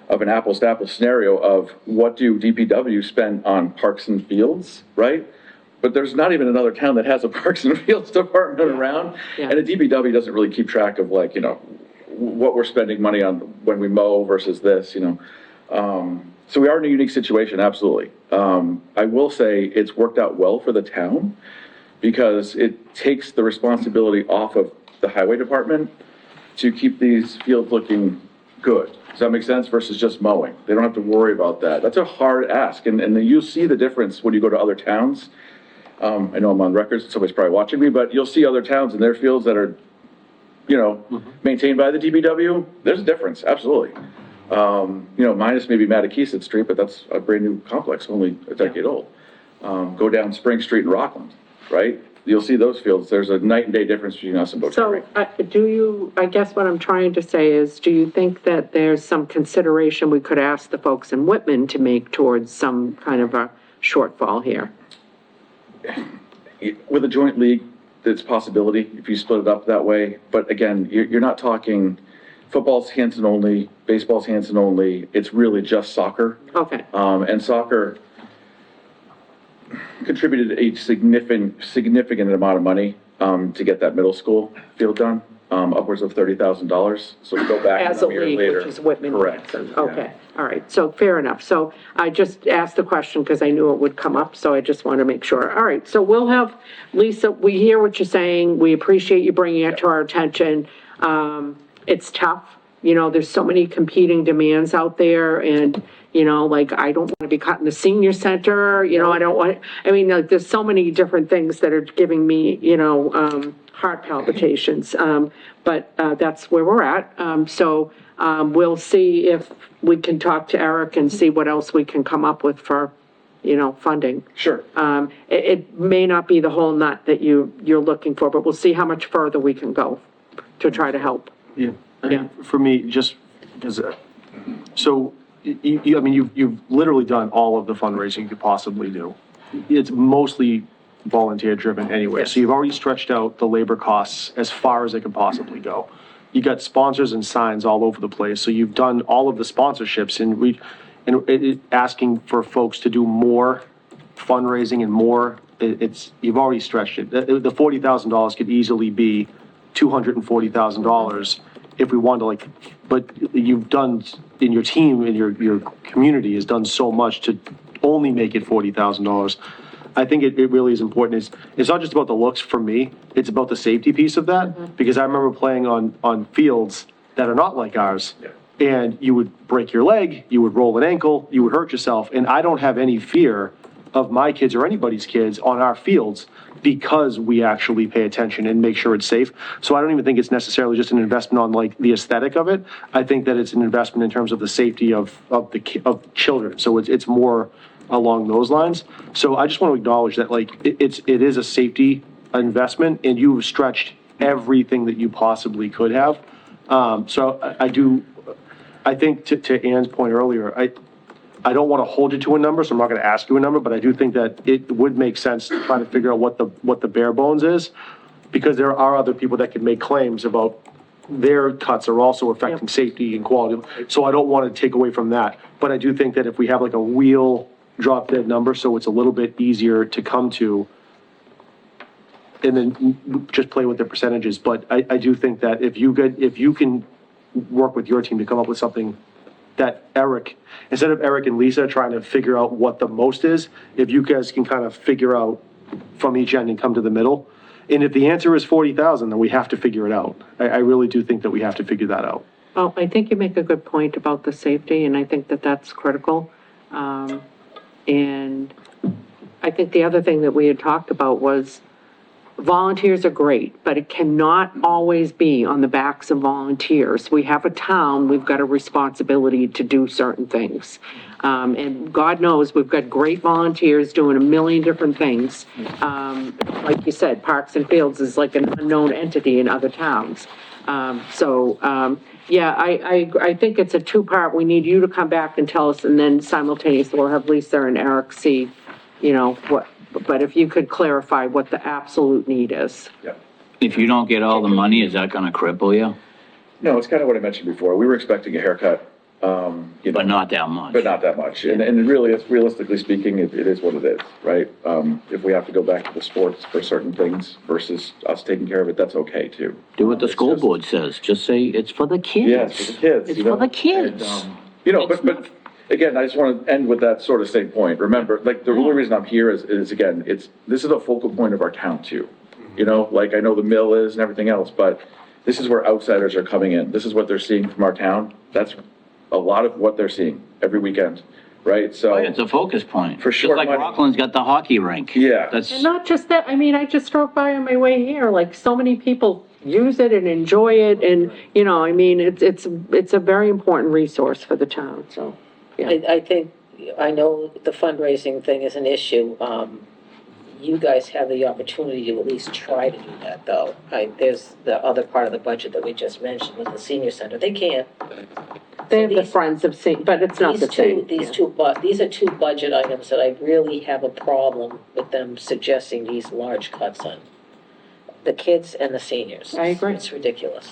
of an apples to apples scenario of what do DPW spend on parks and fields, right? But there's not even another town that has a parks and fields department around. Yeah. And the DPW doesn't really keep track of what we're spending money on when we mow versus this, So we are in a unique situation, absolutely. I will say it's worked out well for the town because it takes the responsibility off of the highway department to keep these fields looking good. Does that make sense? Versus just mowing. They don't have to worry about that. That's a hard ask. And you'll see the difference when you go to other towns. I know I'm on record, so somebody's probably watching me, but you'll see other towns in their fields that are, maintained by the DPW. There's a difference, absolutely. Minus maybe Mattakesett Street, but that's a brand new complex, only a decade old. Go down Spring Street in Rockland, right? You'll see those fields. There's a night and day difference between us and Boterry. So, I guess what I'm trying to say is, do you think that there's some consideration we could ask the folks in Whitman to make towards some kind of a shortfall here? With a joint league, it's a possibility if you split it up that way. But again, you're not talking football's Hanson only, baseball's Hanson only. It's really just soccer. Okay. And soccer contributed a significant amount of money to get that middle school field done, upwards of $30,000. So to go back As a a year league, later. which is Whitman. Correct. Hanson. Yeah. Okay, all right, so fair enough. So I just asked the question because I knew it would come up, so I just wanted to make sure. All right, so we'll have, Lisa, we hear what you're saying. We appreciate you bringing it to our attention. It's tough. There's so many competing demands out there, and, I don't want to be caught in the senior center, I don't want, there's so many different things that are giving me, heart palpitations. But that's where we're at. We'll see if we can talk to Eric and see what else we can come up with for, funding. Sure. It may not be the whole nut that you're looking for, but we'll see how much further we can go to try to help. Yeah. Yeah. For me, just because, so, you've literally done all of the fundraising you could possibly do. It's mostly volunteer driven anyway. So you've already stretched out the labor costs as far as they can possibly go. You got sponsors and signs all over the place. So you've done all of the sponsorships and asking for folks to do more fundraising and more. You've already stretched it. The $40,000 could easily be $240,000 if we wanted to, but you've done, in your team, in your community has done so much to only make it $40,000. I think it really is important. It's not just about the looks for me, it's about the safety piece of that, because I remember playing on fields that are not like ours. Yeah. And you would break your leg, you would roll an ankle, you would hurt yourself, and I don't have any fear of my kids or anybody's kids on our fields because we actually pay attention and make sure it's safe. So I don't even think it's necessarily just an investment on the aesthetic of it. I think that it's an investment in terms of the safety of children. So it's more along those lines. So I just want to acknowledge that it is a safety investment, and you've stretched everything that you possibly could have. I think to Ann's point earlier, I don't want to hold you to a number, so I'm not going to ask you a number, but I do think that it would make sense to try to figure out what the bare bones is, because there are other people that could make claims about their cuts are also affecting safety and quality. So I don't want to take away from that, but I do think that if we have a real drop dead number, so it's a little bit easier to come to, and then just play with the percentages. But I do think that if you can work with your team to come up with something that instead of Eric and Lisa trying to figure out what the most is, if you guys can kind of figure out from each end and come to the middle. And if the answer is 40,000, then we have to figure it out. I really do think that we have to figure that out. Well, I think you make a good point about the safety, and I think that that's critical. And I think the other thing that we had talked about was volunteers are great, but it cannot always be on the backs of volunteers. We have a town, we've got a responsibility to do certain things. And God knows, we've got great volunteers doing a million different things. Like you said, Parks and Fields is like an unknown entity in other towns. I think it's a two-part. We need you to come back and tell us, and then simultaneously we'll have Lisa and Eric see, but if you could clarify what the absolute need is. Yeah. If you don't get all the money, is that gonna cripple you? No, it's kind of what I mentioned before. We were expecting a haircut, But not that much. but not that much. And really, it's realistically speaking, it is what it is, right? If we have to go back to the sports for certain things versus us taking care of it, that's okay too. Do what the It's school just- board says. Just say it's for the kids. Yeah, it's for the kids. It's you know? for the kids. And, but again, I just want to end with that sort of same point. Remember, the only reason I'm here is again, this is a focal point of our town too. I know the mill is and everything else, but this is where outsiders are coming in. This is what they're seeing from our town. That's a lot of what they're seeing every weekend, right? So It's a focus point. For sure, Just like money. Rockland's got the hockey rink. Yeah. That's, And not just that, I just drove by on my way here, so many people use it and enjoy it, and, it's a very important resource for the town, so, yeah. I know the fundraising thing is an issue. You guys have the opportunity to at least try to do that, though. There's the other part of the budget that we just mentioned with the senior center. They can't. They have the these- Friends of St., but it's not the same. These are two budget items that I really have a problem with them suggesting these large cuts on. The kids and the seniors. I agree. It's ridiculous.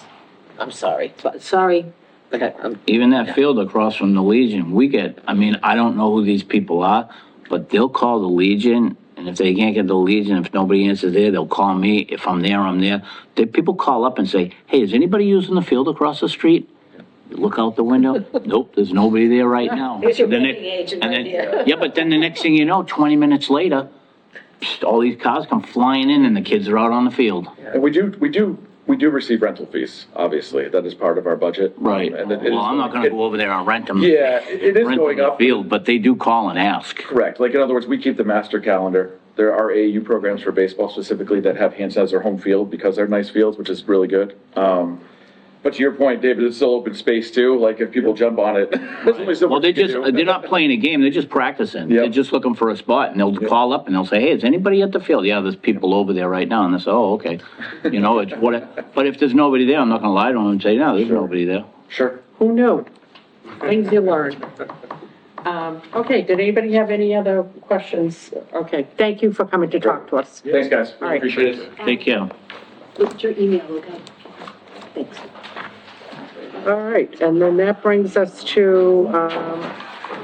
I'm sorry, but sorry. Okay, even that field across from the Legion, I don't know who these people are, but they'll call the Legion, and if they can't get the Legion, if nobody answers there, they'll call me. If I'm there, I'm there. People call up and say, hey, is anybody using the field across the street? You look out the window, nope, there's nobody there right now. There's your Then booking agent and right then- there. Yeah, but then the next thing you know, 20 minutes later, all these cars come flying in and the kids are out on the field. And we do receive rental fees, obviously. That is part of our budget. Right. And it is- Well, I'm not gonna go over there and rent them. Yeah, it is rent going them the up. field, but they do call and ask. Correct. In other words, we keep the master calendar, there are AAU programs for baseball specifically that have Hanson as their home field because they're nice fields, which is really good. But to your point, David, it's still open space too, like if people jump on it. There's only so Well, much you can do. they're not playing a game, they're just practicing. Yep. They're just looking for a spot, and they'll call up and they'll say, hey, is anybody at the field? Yeah, there's people over there right now, and they say, oh, okay. You know, it's what, but if there's nobody there, I'm not gonna lie to them and say, no, there's nobody there. Sure. Who knew? Things you learn. Okay, did anybody have any other questions? Okay, thank you for coming to talk to us. Thanks, guys. All right. Appreciate it. Take care. Look at your email, okay? Thanks. All right, and then that brings us to,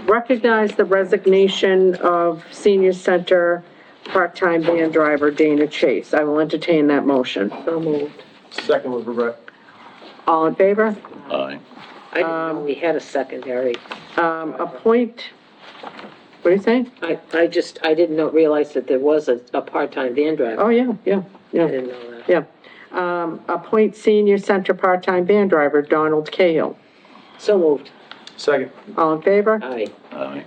recognize the resignation of senior center part-time van driver Dana Chase. I will entertain that motion. So moved. Second with regret. All in favor? Aye. I didn't know we had a secondary. Appoint, what are you saying? I didn't realize that there was a part-time van driver. Oh, yeah, I didn't know that. yeah. Appoint senior center part-time van driver Donald Cahill. So moved. Second. All in favor? Aye. Aye.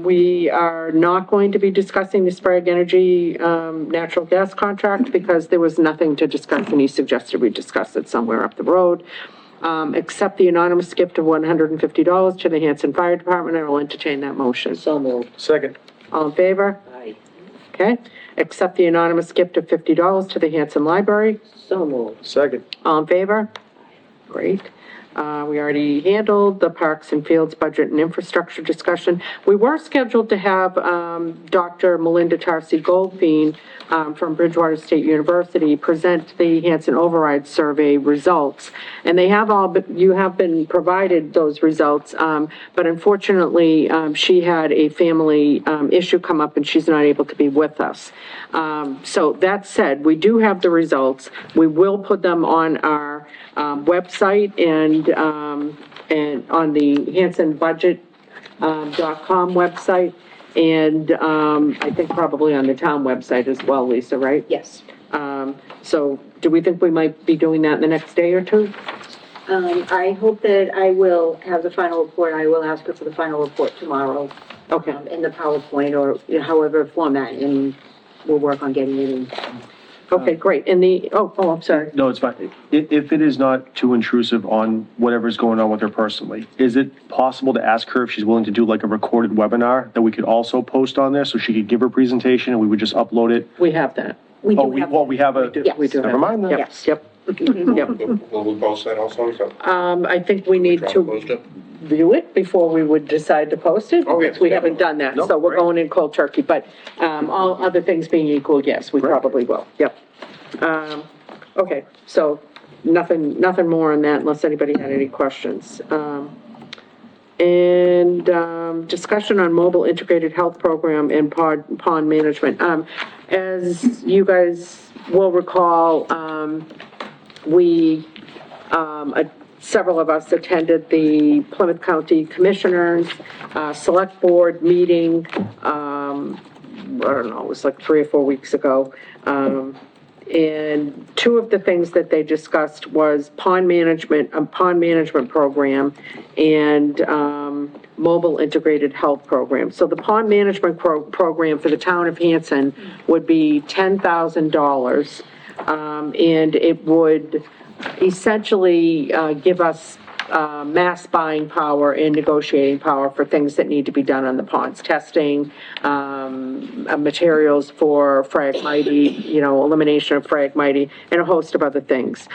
We are not going to be discussing the Sprague Energy, natural gas contract because there was nothing to discuss and he suggested we discuss it somewhere up the road. Accept the anonymous gift of $150 to the Hanson Fire Department. I will entertain that motion. So moved. Second. All in favor? Aye. Okay. Accept the anonymous gift of $50 to the Hanson Library. So moved. Second. All in favor? Great. We already handled the Parks and Fields budget and infrastructure discussion. We were scheduled to have Dr. Melinda Tarsi Goldfein from Bridgewater State University present the Hanson Override Survey results. And they have you have been provided those results, but unfortunately, she had a family issue come up and she's not able to be with us. So that said, we do have the results. We will put them on our website and on the hansonbudget.com website, and I think probably on the town website as well, Lisa, right? Yes. So do we think we might be doing that in the next day or two? I hope that I will have the final report. I will ask her for the final report tomorrow. Okay. In the PowerPoint or however format, and we'll work on getting it in. Okay, great. And I'm sorry. No, it's fine. If it is not too intrusive on whatever's going on with her personally, is it possible to ask her if she's willing to do like a recorded webinar that we could also post on there so she could give her presentation and we would just upload it? We have that. We do We have a, Yes. We do. never mind then. Yep, yep. Yep. Will we post that also? I think we need to it? view it before we would decide to post it. Oh, yes. We haven't done that, so we're going in cold turkey, but, all other things being equal, yes, we probably will, yep. Okay, so nothing more on that unless anybody had any questions. Discussion on mobile integrated health program and pond management. As you guys will recall, several of us attended the Plymouth County Commissioners, Select Board meeting, I don't know, it was like 3 or 4 weeks ago. And two of the things that they discussed was pond management program and, mobile integrated health program. So the pond management program for the town of Hanson would be $10,000. And it would essentially give us mass buying power and negotiating power for things that need to be done on the ponds, testing, materials for Phragmite, elimination of Phragmite, and a host of other things.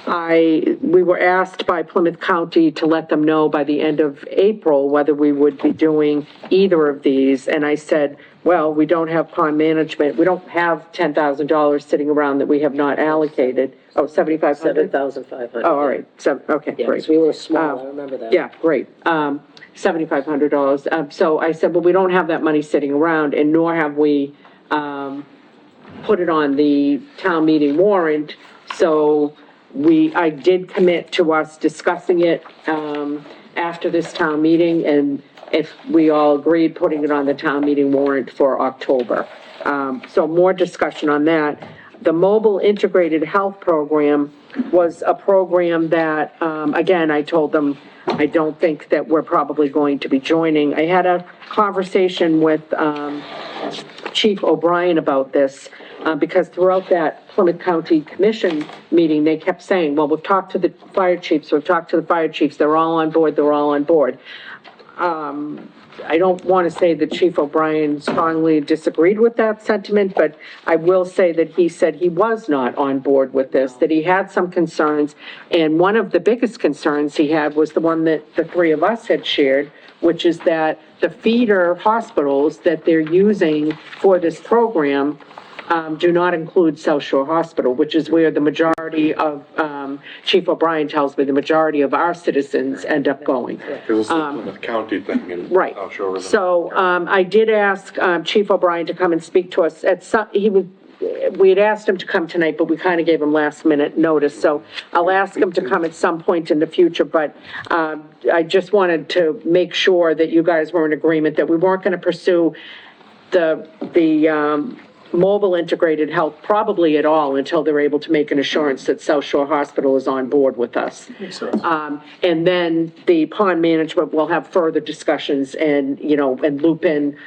We were asked by Plymouth County to let them know by the end of April whether we would be doing either of these, and I said, well, we don't have pond management, we don't have $10,000 sitting around that we have not allocated. Oh, 7,500? 7,500. Oh, all right, so, okay, Yeah, great. 'cause we were small, I remember that. Yeah, great. $7,500. So I said, well, we don't have that money sitting around, and nor have we, put it on the town meeting warrant. So I did commit to us discussing it, after this town meeting, and if we all agreed, putting it on the town meeting warrant for October. So more discussion on that. The mobile integrated health program was a program that, again, I told them, I don't think that we're probably going to be joining. I had a conversation with, Chief O'Brien about this, because throughout that Plymouth County Commission meeting, they kept saying, well, we've talked to the fire chiefs, they're all on board. I don't want to say that Chief O'Brien strongly disagreed with that sentiment, but I will say that he said he was not on board with this, that he had some concerns, and one of the biggest concerns he had was the one that the three of us had shared, which is that the feeder hospitals that they're using for this program do not include South Shore Hospital, which is where the majority of, Chief O'Brien tells me, the majority of our citizens end up going. Because it's a county thing in Right. South Shore. So, I did ask, Chief O'Brien to come and speak to us at some, we had asked him to come tonight, but we kind of gave him last minute notice, so I'll ask him to come at some point in the future, but, I just wanted to make sure that you guys were in agreement that we weren't gonna pursue the mobile integrated health probably at all until they're able to make an assurance that South Shore Hospital is on board with us. And then the pond management will have further discussions and, and loop in,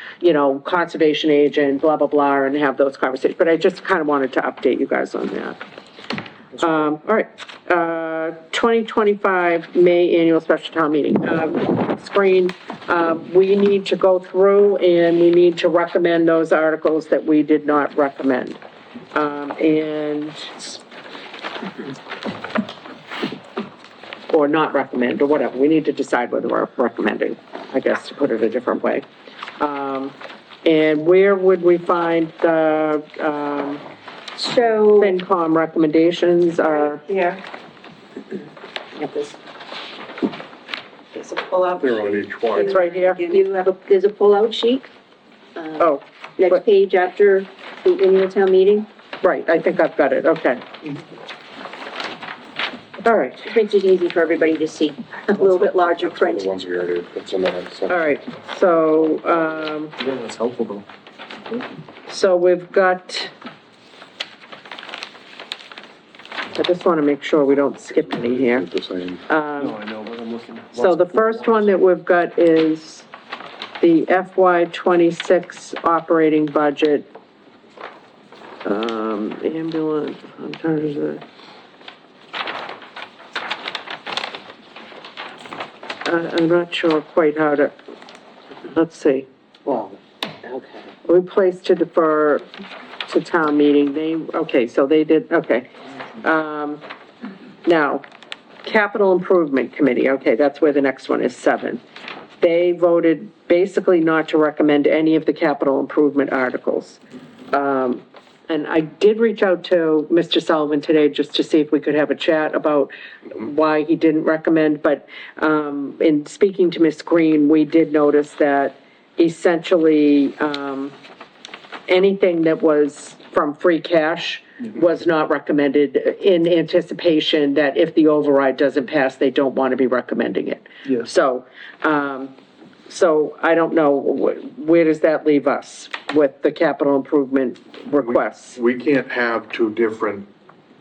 conservation agent, blah, blah, blah, and have those conversations. But I just kind of wanted to update you guys on that. All right, 2025 May Annual Special Town Meeting. Screen, we need to go through and we need to recommend those articles that we did not recommend. Or not recommend, or whatever. We need to decide whether we're recommending, I guess, to put it a different way. And where would we find the, So, FinCom recommendations are, here. Get this. There's a pull-out. They're on each one. it's right here? There's a pull-out sheet. Oh, Next but- page after the annual town meeting. right, I think I've got it, okay. All right, It makes it easy for everybody to see, a little bit larger The print. ones we already, it's in there. all right, so, Yeah, that's helpful though. so we've got, I just want to make sure we don't skip any here. The same. No, I know, but I'm looking. So the first one that we've got is the FY '26 operating budget. Ambulance, I'm trying to. I'm not sure quite how to, let's see. Well, okay. We placed to defer to town meeting, okay, so they did, okay. Now, capital improvement committee, okay, that's where the next one is, 7. They voted basically not to recommend any of the capital improvement articles. And I did reach out to Mr. Sullivan today just to see if we could have a chat about why he didn't recommend, but, in speaking to Ms. Green, we did notice that essentially, anything that was from free cash was not recommended in anticipation that if the override doesn't pass, they don't want to be recommending it. Yes. So, so I don't know, where does that leave us with the capital improvement requests? We can't have two different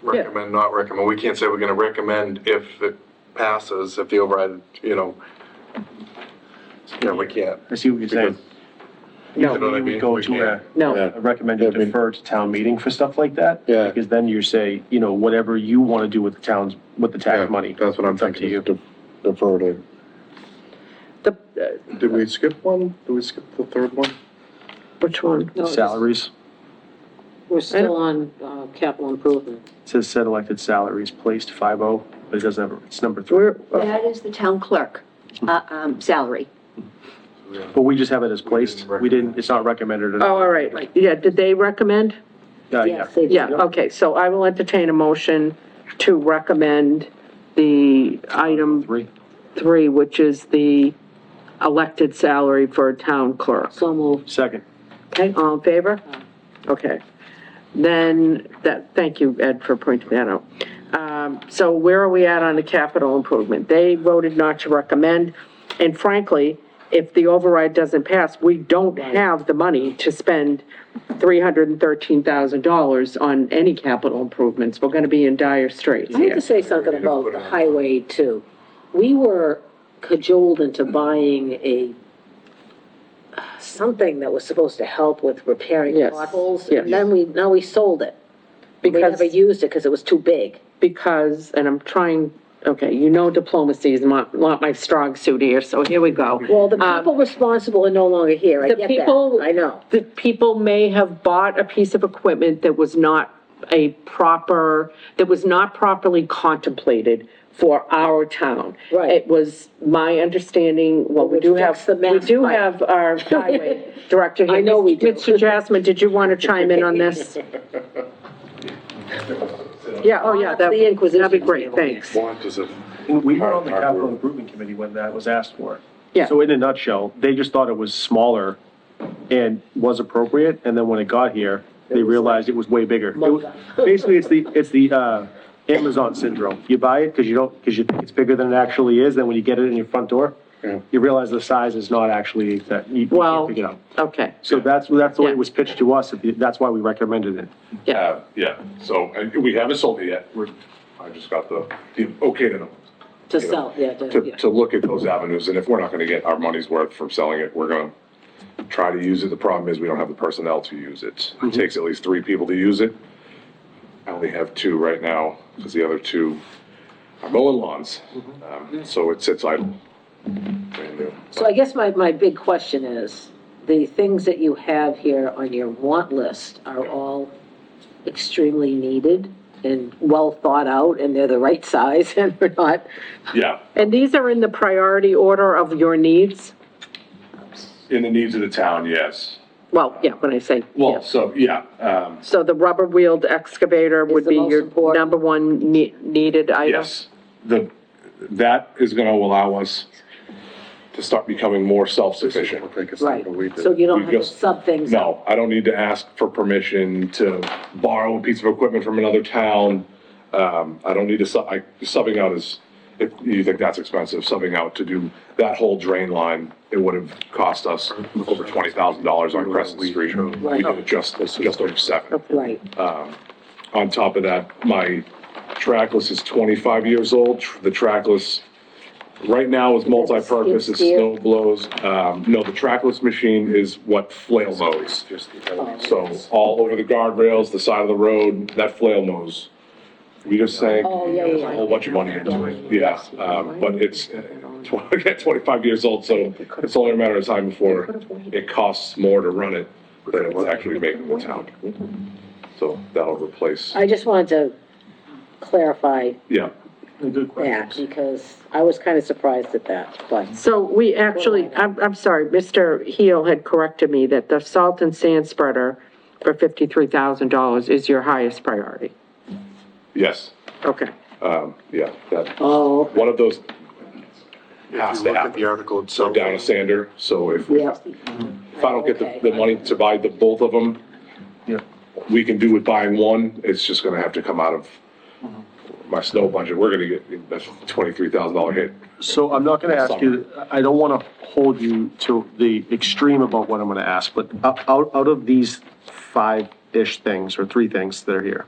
recommend, not recommend. We can't say we're gonna recommend if it passes, if the override, yeah, we can't. I see what you're saying. You know what I We mean? would go We to can't. No. Yeah. a recommended defer to town meeting for stuff like that. Yeah. Because then you say, whatever you want to do with the towns, with the Yeah, tax money. That's what I'm it's up to thinking, you. is defer to. The, Did we skip one? Did we skip the third one? which one? No, it's- Salaries, We're still on, capital improvement. it says said elected salaries placed 5-0, but it doesn't have, it's number 3. Where, That is the town clerk, salary. But we just have it as placed. We didn't, it's not recommended. oh, all right, yeah, did they recommend? Yeah. Yes, they did. Yeah, okay, so I will entertain a motion to recommend the item 3, which is the elected salary for a town clerk. So moved. Second. Okay, all in favor? Okay. Then, thank you, Ed, for pointing that out. So where are we at on the capital improvement? They voted not to recommend, and frankly, if the override doesn't pass, we don't have the money to spend $313,000 on any capital improvements. We're gonna be in dire straits I have here. to say something about the highway too. We were cajoled into buying a something that was supposed to help with repairing Yes, potholes, yes. and then now we sold it. We Because- never used it because it was too big. Because, and I'm trying, okay, diplomacy is not my strong suit here, so here we go. Well, the people responsible are no longer here, I The get people- that, I know. The people may have bought a piece of equipment that was not properly contemplated for our town. Right. It was my understanding, well, we Which do have, fixed the mass fire. have our highway director here. I know we do. Mr. Jasmine, did you want to chime in on this? Yeah, oh yeah, The Inquisition that'd be great, table. thanks. And we were on the capital improvement committee when that was asked for. Yeah. So in a nutshell, they just thought it was smaller and was appropriate, and then when it got here, they realized it was way bigger. It was- Basically, it's the Amazon syndrome. You buy it because you think it's bigger than it actually is, then when you get it in your front door, you realize the size is not actually that, you Well, can't pick it up. okay, So that's the way Yeah. it was pitched to us, that's why we recommended it. yeah, Yeah, so we haven't sold it yet. I just got the okay To sell, yeah, to look at those avenues, and if we're not gonna get our money's worth from selling it, we're gonna try to use it. The problem is we don't have the personnel to use it. It takes at least 3 people to use it. I only have 2 right now, because the other 2 are mowing lawns. So it sits idle. Brand new. So I guess my big question is, the things that you have here on your want list are all extremely needed and well thought out, and they're the right size, and they're not, Yeah, and these are in the priority order of your needs? in the needs of the town, yes. Well, yeah, when I say, Well, yeah. so, yeah, So the rubber-wheeled excavator would the be most your important. number one needed item? yes. That is gonna allow us to start becoming more self-sufficient. right. So you don't We have to just- sub things out. No, I don't need to ask for permission to borrow a piece of equipment from another town. I don't need to subbing out is, if you think that's expensive, subbing out to do that whole drain line, it would have cost us over $20,000 on Crescent Street. We did it just over 7. Right, On top of that, my trackless is 25 years old. The trackless right now is multi-purpose, it skid steer? snow blows. No, the trackless machine is what flail mows. So all over the guardrails, the side of the road, that flail mows. We just sank Oh, yeah. a whole bunch of money into it, yeah. But it's, again, 25 years old, so it's only a matter of time before it costs more to run it than it's actually making the town. So that'll replace, I just wanted to clarify yeah. Good that, question. because I was kind of surprised at that, but. So we actually, I'm sorry, Mr. Heel had corrected me that the salt and sand spreader for $53,000 is your highest priority. Yes, Okay. yeah, that, Oh, one of those has If to you look at the happen. article We're itself, down a sander, so if yeah, I don't get the money to buy both of them, Yeah. we can do with buying one, it's just gonna have to come out of my snow budget. We're gonna get, that's $23,000 hit. So I'm not gonna ask you, I don't wanna hold you to the extreme about what I'm gonna ask, but out of these 5-ish things, or 3 things that are here,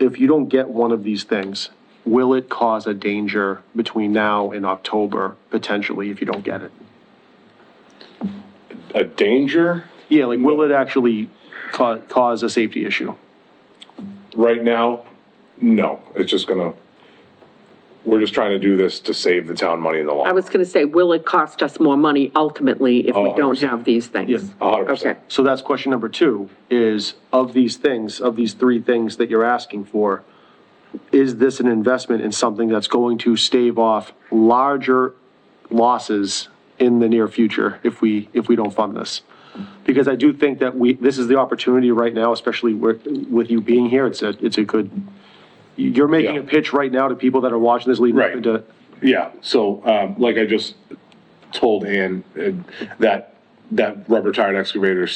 if you don't get one of these things, will it cause a danger between now and October, potentially, if you don't get it? A danger? Yeah, like, will it actually cause a safety issue? Right now, no, it's just gonna, we're just trying to do this to save the town money in the long I run. was gonna say, will it cost us more money ultimately if we Oh, don't 100%. have these things? Yes. 100%. Okay. So that's question number 2, is of these things, of these 3 things that you're asking for, is this an investment in something that's going to stave off larger losses in the near future if we don't fund this? Because I do think that this is the opportunity right now, especially with you being here, it's a good, you're making Yeah. a pitch right now to people that are watching this leading up Right. into, Yeah, so, like I just told Ann, that rubber tired excavator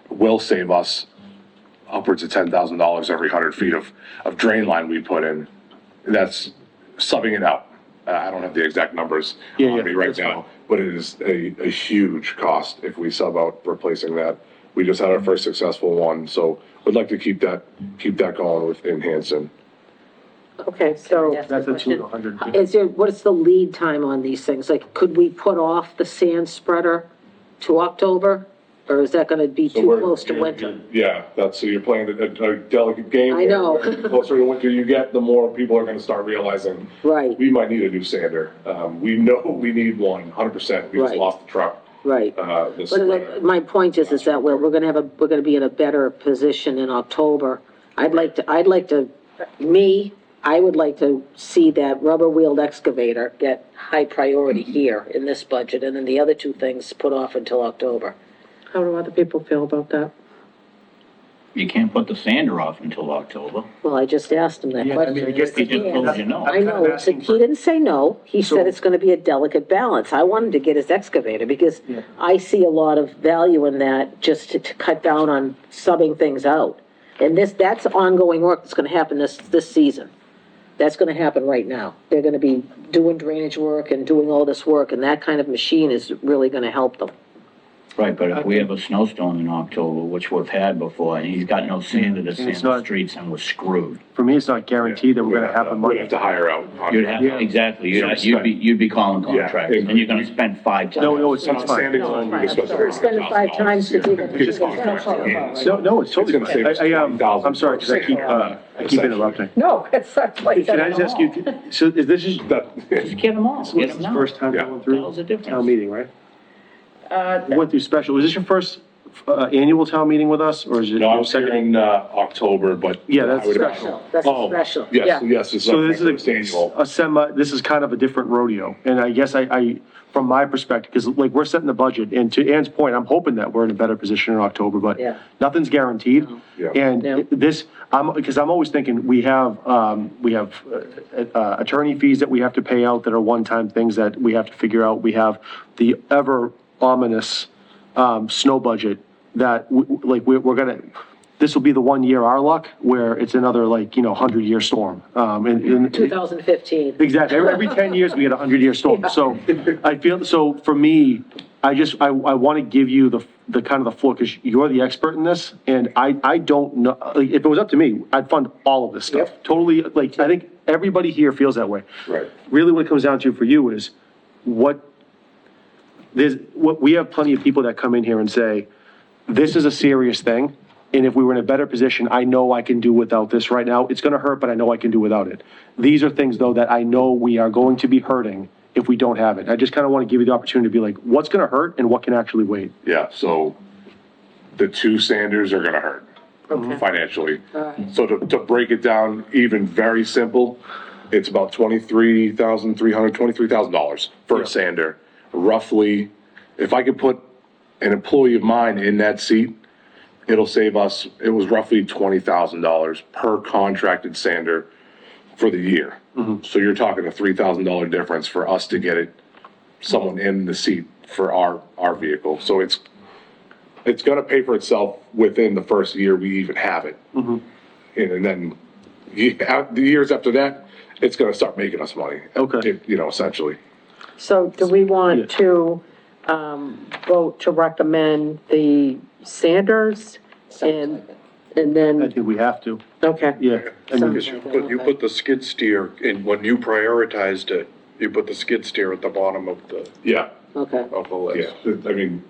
will save us upwards of $10,000 every 100 feet of drain line we put in. That's subbing it out. I don't have the exact numbers Yeah, on me right that's now, fine. but it is a huge cost if we sub out replacing that. We just had our first successful one, so we'd like to keep that going within Hanson. Okay, so, That's a 200. Is there, what is the lead time on these things? Like, could we put off the sand spreader to October? Or is that gonna be So too we're- close to you're- winter? Yeah, that's, so you're playing a delicate game. I know. The closer to winter you get, the more people are gonna start realizing, Right, we might need a new sander. We know we need one, 100%. We just Right. lost the truck. right. This But winter. my point is that we're gonna be in a better position in October. I would like to see that rubber-wheeled excavator get high priority here in this budget, and then the other two things put off until October. how do other people feel about that? You can't put the sander off until October. Well, I just asked him that Yeah, I mean, question. I guess He just told you no. I know, asking he for- didn't say no, he So- said it's gonna be a delicate balance. I wanted to get his excavator, because Yeah. I see a lot of value in that, just to cut down on subbing things out. And that's ongoing work that's gonna happen this season. That's gonna happen right now. They're gonna be doing drainage work and doing all this work, and that kind of machine is really gonna help them. Right, but if we have a snowstorm in October, which we've had before, and he's got no sander to sand it's the not- streets, and we're screwed. For me, it's not guaranteed that we're gonna have the We'd money. have to hire out. You'd have, Yeah. exactly, So you'd be calling contractors, and you're gonna spend 5 times. No, it's Not fine. sanding alone, we discussed We're spending 5 times to do the. Get contractors in. No, it's totally It's gonna fine. save us $20,000. I'm sorry, because I keep interrupting. No, it's not like Can I just ask you, so is this just, Just get them all, this get is them the now. first time Yeah. going through How's the difference? town meeting, right? You went through special, was this your first annual town meeting with us, or is it? No, I your was here second? in October, but. Yeah, that's I would- special. That's a Oh, special. Yes, yes, it's So our this first is annual. this is kind of a different rodeo, and I guess I, from my perspective, because like, we're setting the budget, and to Ann's point, I'm hoping that we're in a better position in October, but Yeah. nothing's guaranteed. Yeah. Yeah. And this, because I'm always thinking, we have attorney fees that we have to pay out that are one-time things that we have to figure out. We have the ever ominous, snow budget that, we're gonna, this will be the 1 year our luck, where it's another 100-year storm. And 2015. exactly, every 10 years we get a 100-year storm. So I feel, so for me, I want to give you the kind of the floor, because you're the expert in this, and I don't know, like, if it was up to me, I'd fund all of this stuff. Totally, I think everybody here feels that way. Right. Really what it comes down to for you is what we have plenty of people that come in here and say, this is a serious thing, and if we were in a better position, I know I can do without this right now. It's gonna hurt, but I know I can do without it. These are things, though, that I know we are going to be hurting if we don't have it. I just kind of want to give you the opportunity to be like, what's gonna hurt and what can actually wait? Yeah, so the 2 sanders are gonna hurt financially. So to break it down even very simple, it's about $23,300 for a sander. Roughly, if I could put an employee of mine in that seat, it'll save us, it was roughly $20,000 per contracted sander for the year. So you're talking a $3,000 difference for us to get someone in the seat for our vehicle. So it's gonna pay for itself within the first year we even have it. And then the years after that, it's gonna start making us money. Okay. Essentially. So do we want to, vote to recommend the Sanders and I then, think we have to, okay. yeah. I mean, Because you put the skid steer, and when you prioritized it, you put the skid steer at the bottom of the Yeah, Okay. of the list. yeah. I mean,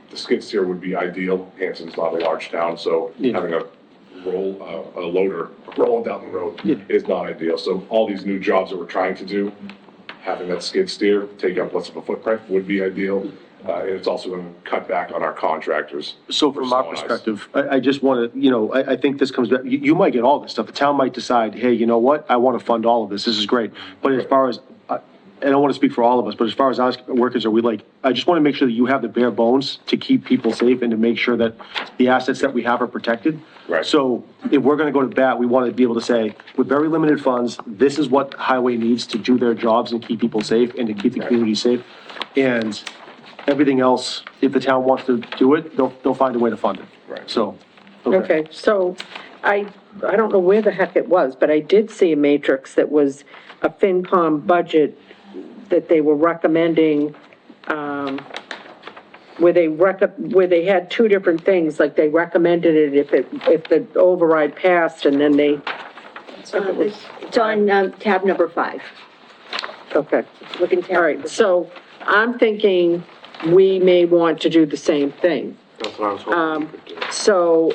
the skid steer would be ideal. Hanson's not a large town, so Yeah. having a loader rolling down the road is not ideal. So all these new jobs that we're trying to do, having that skid steer take up less of a footprint would be ideal. And it's also going to cut back on our contractors. So from our snow and ice. perspective, I just want to, I think this comes back, you might get all this stuff. The town might decide, hey, you know what? I want to fund all of this. This is great. But as far as, I don't want to speak for all of us, but as far as us workers are, I just want to make sure that you have the bare bones to keep people safe and to make sure that the assets that we have are protected. Right. So if we're going to go to bat, we want to be able to say, with very limited funds, this is what highway needs to do their jobs and keep people safe and to keep the community safe. And everything else, if the town wants to do it, they'll find a way to fund it. Right. So, Okay, so I don't know where the heck it was, but I did see a matrix that was a FinCom budget that they were recommending, where they had 2 different things, like they recommended it if the override passed, and then they It's on, tab number 5. Okay. Look in tab. All right, so I'm thinking we may want to do the same thing. That's what I was hoping we could do. So,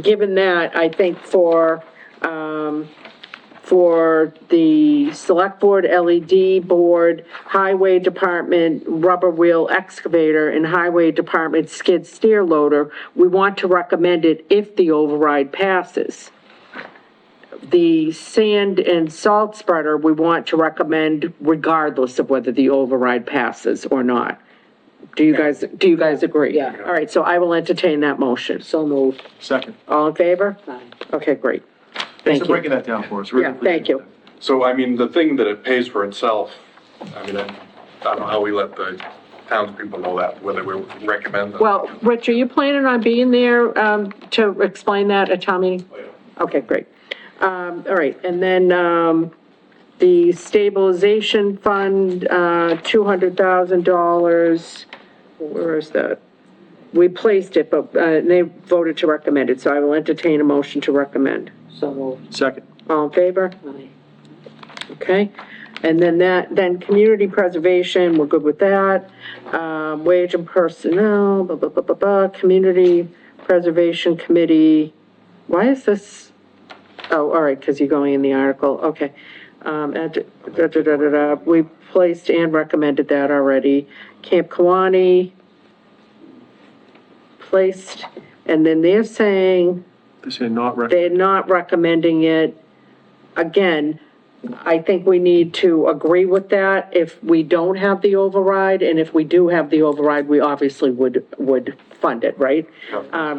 given that, I think for the Select Board LED Board, Highway Department rubber wheel excavator, and Highway Department skid steer loader, we want to recommend it if the override passes. The sand and salt spreader, we want to recommend regardless of whether the override passes or not. Do you guys agree? Yeah. All right, so I will entertain that motion. So moved. Second. All in favor? Aye. Okay, great. Thanks Thank for you. breaking that down for us. Really Yeah, thank you. So, I mean, the thing that it pays for itself, I mean, I don't know how we let the townspeople know that, whether we recommend them. Well, Rich, are you planning on being there, to explain that at town meeting? Okay, great. All right, and then, the stabilization fund, $200,000, where is that? We placed it, but, they voted to recommend it, so I will entertain a motion to recommend. So moved. Second. All in favor? Aye. Okay, and then community preservation, we're good with that. Wage and personnel, blah, blah, blah, blah, blah, community preservation committee, why is this? Oh, all right, because you're going in the article, okay. We placed and recommended that already. Camp Kawani, placed, and then they're saying, They say not they're not recommending it. Again, I think we need to agree with that if we don't have the override, and if we do have the override, we obviously would fund it, right?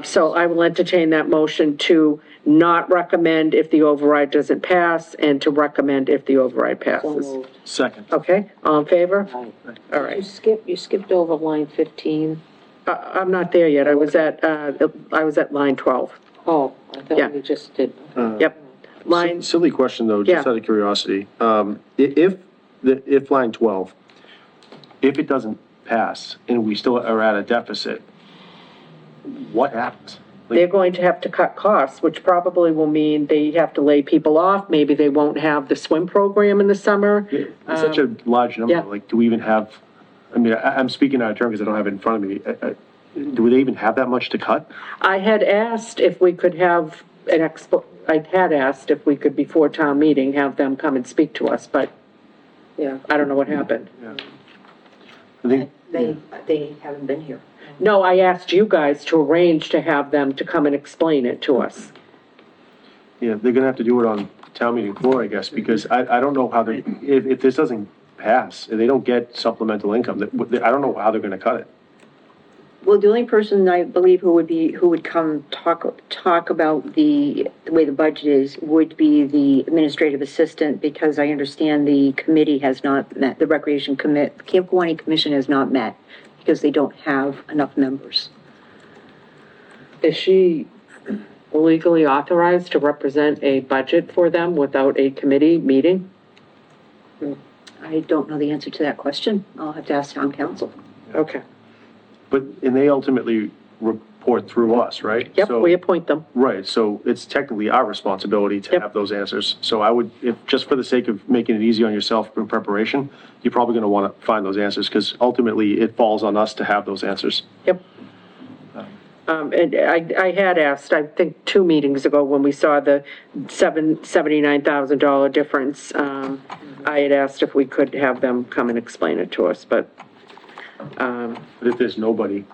So I will entertain that motion to not recommend if the override doesn't pass, and to recommend if the override So passes. moved. Second. Okay, all in favor? Aye. All right. You skipped over line 15. I'm not there yet, I was at line 12. Oh, I Yeah. thought we just did. Yep, line, Silly question, though, just Yeah. out of curiosity. If line 12, if it doesn't pass and we still are at a deficit, what happens? they're going to have to cut costs, which probably will mean they have to lay people off, maybe they won't have the swim program in the summer. It's such a large number, yeah. like, do we even have, I mean, I'm speaking out of turn because I don't have it in front of me. Do they even have that much to cut? I had asked if we could have I had asked if we could, before town meeting, have them come and speak to us, but Yeah. I don't know what happened. I think, They haven't been here. No, I asked you guys to arrange to have them to come and explain it to us. yeah, they're gonna have to do it on town meeting floor, I guess, because I don't know how they, if this doesn't pass, if they don't get supplemental income, I don't know how they're gonna cut it. Well, the only person I believe who would come talk about the way the budget is would be the administrative assistant, because I understand the committee has not met, the Recreation Camp Kawani Commission has not met, because they don't have enough members. Is she legally authorized to represent a budget for them without a committee meeting? I don't know the answer to that question. I'll have to ask town council. Okay, But, and they ultimately report through us, right? yep, So- we appoint them. Right, so it's technically our responsibility to Yep. have those answers. So I would, if, just for the sake of making it easy on yourself in preparation, you're probably gonna wanna find those answers, because ultimately it falls on us to have those answers. Yep. And I had asked, I think 2 meetings ago, when we saw the $79,000 difference, I had asked if we could have them come and explain it to us, but, But if there's nobody,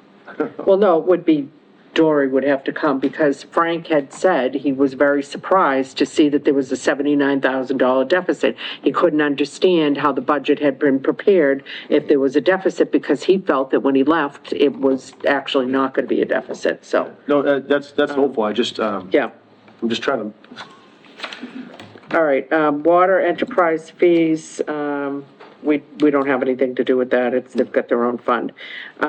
well, no, it would be, Dory would have to come, because Frank had said he was very surprised to see that there was a $79,000 deficit. He couldn't understand how the budget had been prepared if there was a deficit, because he felt that when he left, it was actually not gonna be a deficit, so, no, that's hopeful, I just, yeah. I'm just trying to, All right, water enterprise fees, we don't have anything to do with that, they've got their own fund.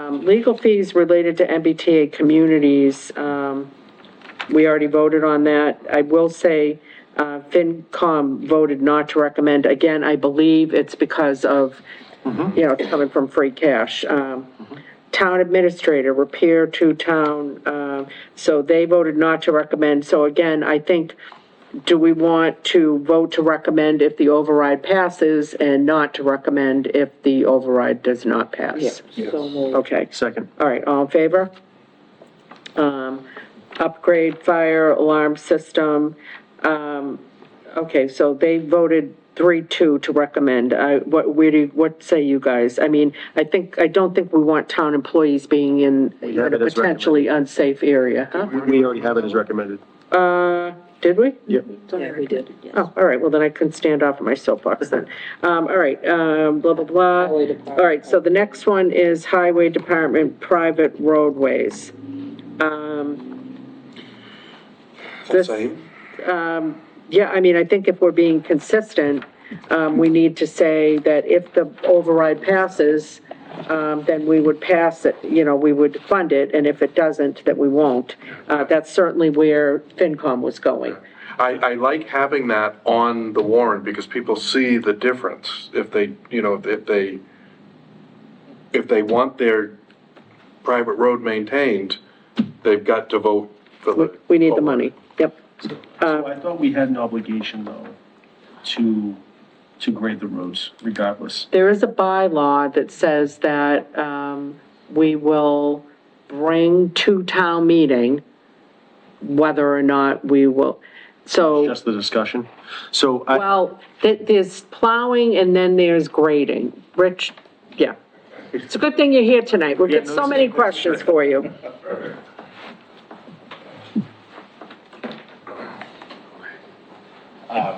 Legal fees related to MBTA communities, we already voted on that. I will say, FinCom voted not to recommend, again, I believe it's because of, it's coming from free cash. Town administrator, repair to town, so they voted not to recommend, so again, I think do we want to vote to recommend if the override passes and not to recommend if the override does not pass? So moved. Okay, Second. all right, all in favor? Upgrade fire alarm system. Okay, so they voted 3-2 to recommend. What say you guys? I mean, I don't think we want town employees being in have a it as potentially unsafe area, huh? We already have it as recommended. Did we? Yep. Yeah, we did, yes. Oh, all right, well, then I can stand off of my soapbox then. All right, blah, blah, blah. Highway Department. All right, so the next one is Highway Department, private roadways. This, Same. yeah, I mean, I think if we're being consistent, we need to say that if the override passes, then we would pass it, we would fund it, and if it doesn't, that we won't. That's certainly where FinCom was going. I like having that on the warrant because people see the difference. If they, if they want their private road maintained, they've got to vote for the. We need the money, yep. So I thought we had an obligation, though, to grade the roads regardless. There is a bylaw that says that, we will bring to town meeting whether or not we will, so. Just the discussion. So Well, there's plowing and then there's grading. Rich, yeah. It's a good thing you're here tonight. We'll get so many questions for you.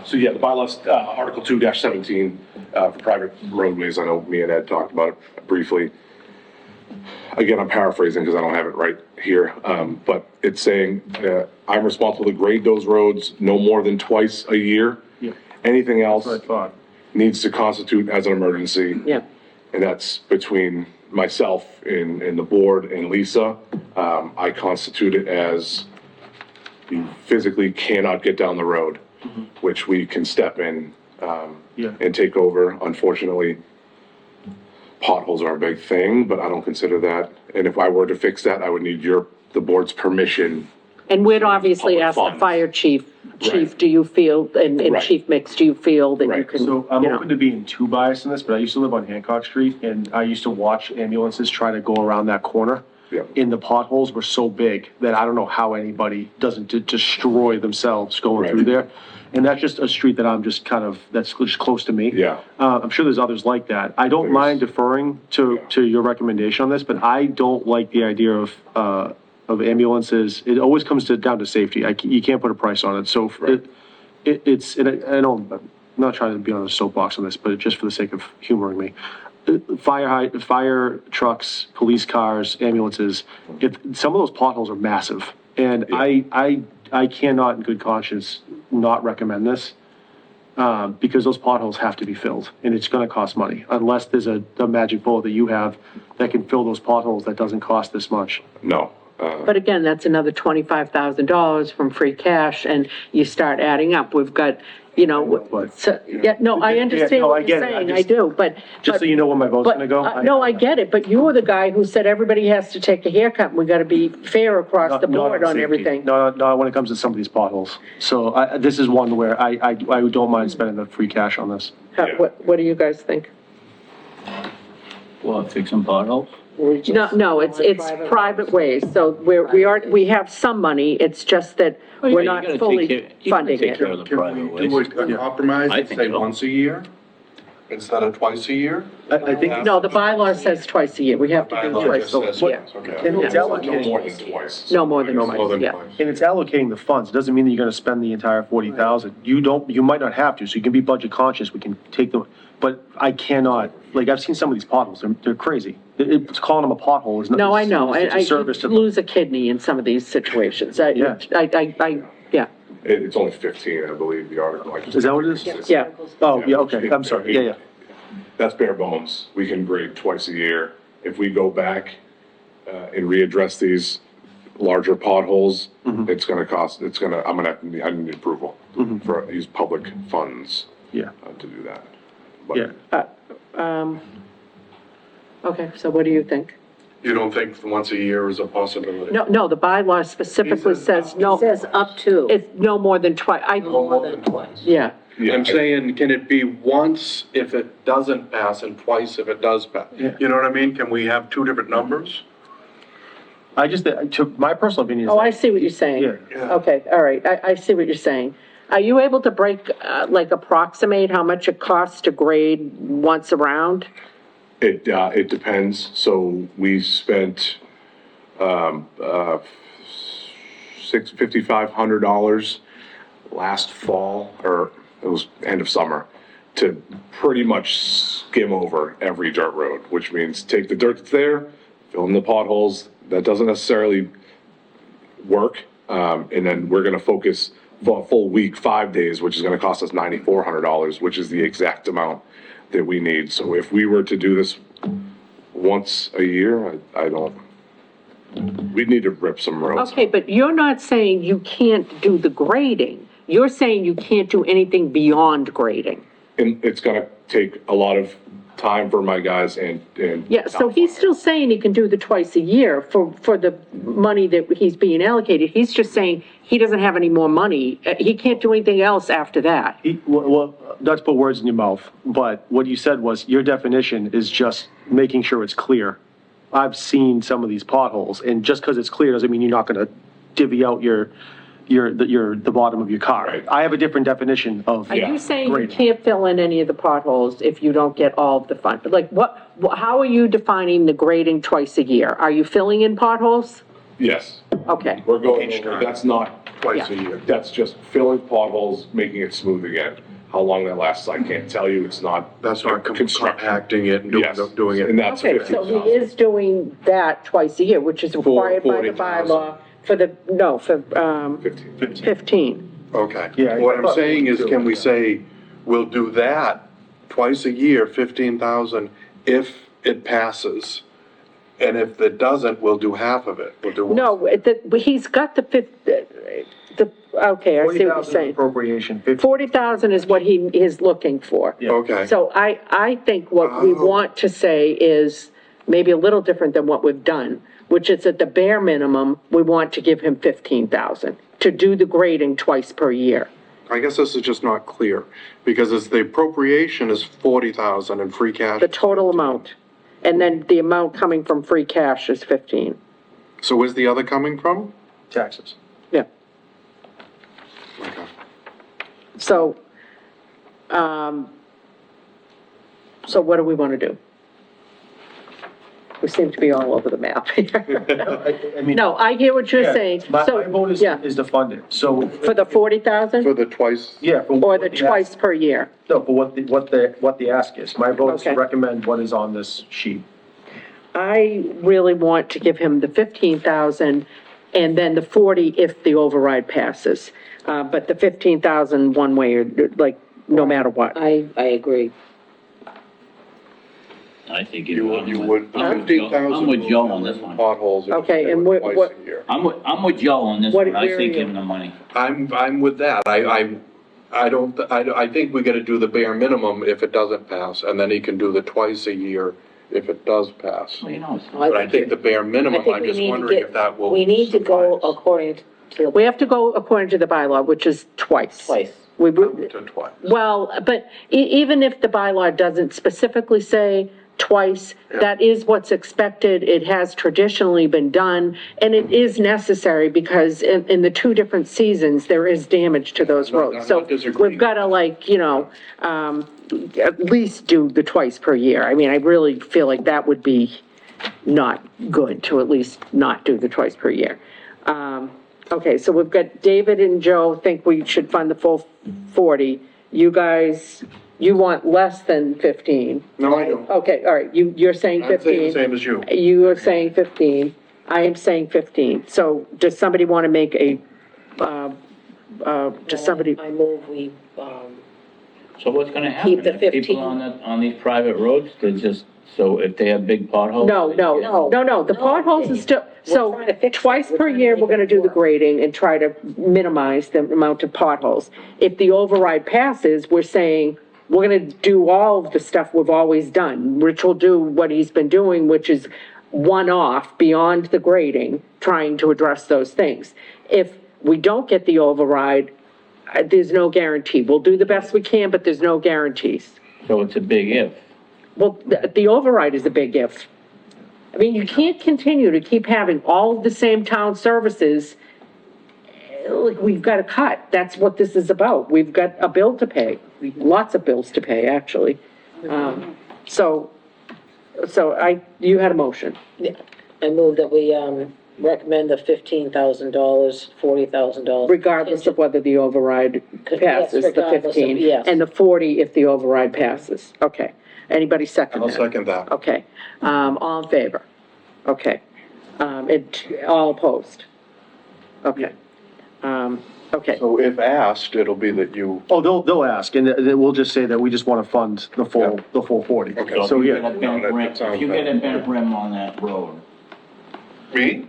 So yeah, the bylaws, Article 2-17, for private roadways, I know me and Ed talked about it briefly. Again, I'm paraphrasing because I don't have it right here, but it's saying, I'm responsible to grade those roads no more than twice a year. Yeah. Anything else That's what I thought. needs to constitute as an emergency. Yeah. And that's between myself and the board and Lisa. I constitute it as you physically cannot get down the road, which we can step in and take over. Unfortunately, potholes are a big thing, but I don't consider that. And if I were to fix that, I would need the board's permission. And we'd obviously Public ask the funds. fire chief, Right. do you feel, and Right. Chief Mix, do you feel that you Right. can, So I'm you know? open to being too biased in this, but I used to live on Hancock Street and I used to watch ambulances try to go around that corner. Yeah. And the potholes were so big that I don't know how anybody doesn't destroy themselves going Right. through there. And that's just a street that I'm just that's just close to me. Yeah. I'm sure there's others like that. I don't mind deferring to your recommendation on this, but I don't like the idea of ambulances. It always comes down to safety. You can't put a price on it. So Right. I don't, I'm not trying to be on a soapbox on this, but just for the sake of humoring me. Fire trucks, police cars, ambulances, some of those potholes are massive. And I cannot in good conscience not recommend this, because those potholes have to be filled and it's gonna cost money. Unless there's a magic bullet that you have that can fill those potholes that doesn't cost this much. No. But again, that's another $25,000 from free cash, and you start adding up. We've got, But- so, yeah, no, I understand no, I what you're get it. saying, I do, but. Just so you know where my vote's But, gonna go. no, I get it, but you were the guy who said everybody has to take a haircut, and we gotta be fair across the board on safety. everything. No, when it comes to some of these potholes. So this is one where I don't mind spending the free cash on this. What do you guys think? Well, fix some potholes? No, it's private ways, so we have some money, it's just that we're not fully funding Take care it. of the private ways. Do a compromise I and think say so. once a year instead of twice a year? I think No, the bylaw says twice a year, we have to do Bylaw twice, just says yeah. twice, okay. And it's No allocating, more than twice. No more than No more twice, than yeah. twice. and it's allocating the funds. It doesn't mean that you're gonna spend the entire 40,000. You might not have to, so you can be budget conscious. We can take them, but I cannot, like, I've seen some of these potholes. They're crazy. It's calling them a pothole is not. No, I know, It's a I service to them. lose a kidney in some of these situations, Yeah. yeah. It's only 15, I believe, the article. Is that what it is? Yeah. Oh, yeah, okay. I'm sorry. Yeah. That's bare bones. We can grade twice a year. If we go back and readdress these larger potholes, it's gonna cost, I need approval for use public funds Yeah. to do that. But Yeah. Okay, so what do you think? You don't think once a year is a possibility? No, the bylaw specifically says It no, says up to. it's no more than twice, No more than twice. yeah. Yeah, I'm saying, can it be once if it doesn't pass and twice if it does pass? Yeah. You know what I mean? Can we have two different numbers? My personal opinion is. Oh, I see what you're saying. Yeah. Okay, all right, I see what you're saying. Are you able to approximate how much it costs to grade once around? it depends. So we spent, $5,500 last fall, or it was end of summer, to pretty much skim over every dirt road, which means take the dirt that's there, fill in the potholes. That doesn't necessarily work. And then we're gonna focus for a full week, 5 days, which is gonna cost us $9,400, which is the exact amount that we need. So if we were to do this once a year, I don't, we'd need to rip some roads. Okay, but you're not saying you can't do the grading. You're saying you can't do anything beyond grading. And it's gonna take a lot of time for my guys and. Yeah, so he's still saying he can do the twice a year for the money that he's being allocated. He's just saying he doesn't have any more money. He can't do anything else after that. Well, not to put words in your mouth, but what you said was your definition is just making sure it's clear. I've seen some of these potholes, and just because it's clear doesn't mean you're not gonna divvy out the bottom of your car. Right. I have a different definition of. Are you saying you grading. can't fill in any of the potholes if you don't get all of the fund? Like how are you defining the grading twice a year? Are you filling in potholes? Yes, Okay, we're going over, that's not Twice a year. That's just filling potholes, making it smooth again. How long that lasts, I can't tell you. It's not. That's not construction. compacting it and Yes, doing it. and that's okay, so he 50,000. is doing that twice a year, which is required by the 40,000. bylaw for 15. Okay. Yeah, What I I'm thought saying we is, would can do we that. say, we'll do that twice a year, 15,000, if it passes? And if it doesn't, we'll do half of it. We'll do one. No, he's got okay, I see what you're 40,000 saying. appropriation, 40,000 is what he is looking for. Yeah. Okay. So I think what we want to say is maybe a little different than what we've done, which is at the bare minimum, we want to give him 15,000 to do the grading twice per year. I guess this is just not clear, because it's the appropriation is 40,000 and free cash. The total amount. And then the amount coming from free cash is 15. So where's the other coming from? taxes. Yeah. Okay. So, so what do we want to do? We seem to be all over the map here. I mean. No, I hear what you're Yeah, saying. My So, vote is, yeah, is to fund it, so. for the 40,000 For the twice, Yeah. for or what the ask- twice per year? No, for what the ask is. My vote is to Okay. recommend what is on this sheet. I really want to give him the 15,000 and then the 40 if the override passes. But the 15,000 one way or like, no matter what. I agree. I think you would, I'm with Joe 15,000. I'm with Joe on this one. Potholes. if Okay, they and were what- twice a year. I'm with Joe on this What- one. I where are say you? give him the money. I'm with that. I think we gotta do the bare minimum if it doesn't pass, and then he can do the twice a year if it does pass. Well, you know, it's- But I think the bare minimum, I'm just wondering if that will We need to go suffice. according to We have to go according to the bylaw, which is twice. twice. We, To twice. well, but even if the bylaw doesn't specifically say twice, that is what's expected. It has traditionally been done, and it is necessary because in the two different seasons, there is damage to those I'm roads. not So disagreeing. we've gotta at least do the twice per year. I mean, I really feel like that would be not good to at least not do the twice per year. Okay, so we've got David and Joe think we should fund the full 40. You guys, you want less than 15. No, I don't. Okay, all right, you're saying I'm saying the 15. same as you. You are saying 15. I am saying 15. So does somebody want to make a, does somebody, I move we, So what's gonna happen? Keep the If people 15. on these private roads, they just, so if they have big potholes? no, they no, get- no, the No, potholes is still, so trying to fix twice it. We're per trying to year, make we're gonna it do the work. grading and try to minimize the amount of potholes. If the override passes, we're saying, we're gonna do all of the stuff we've always done. Rich will do what he's been doing, which is one-off beyond the grading, trying to address those things. If we don't get the override, there's no guarantee. We'll do the best we can, but there's no guarantees. So it's a big if. Well, the override is a big if. I mean, you can't continue to keep having all of the same town services. Like, we've got to cut. That's what this is about. We've got a bill to pay, lots of bills to pay, actually. So you had a motion. I move that we, recommend the $15,000, $40,000. Regardless of whether the override passes, the regardless of- 15, yes. and the 40 if the override passes. Okay. Anybody second I'll that? second that. Okay. All in favor? Okay. All opposed? Okay. Okay. So if asked, it'll be that you, Oh, they'll ask, and then we'll just say that we just want to fund the full 40. Okay. So, If you yeah. get a bent rim- that sounds if you get a better. bent rim on that road, me?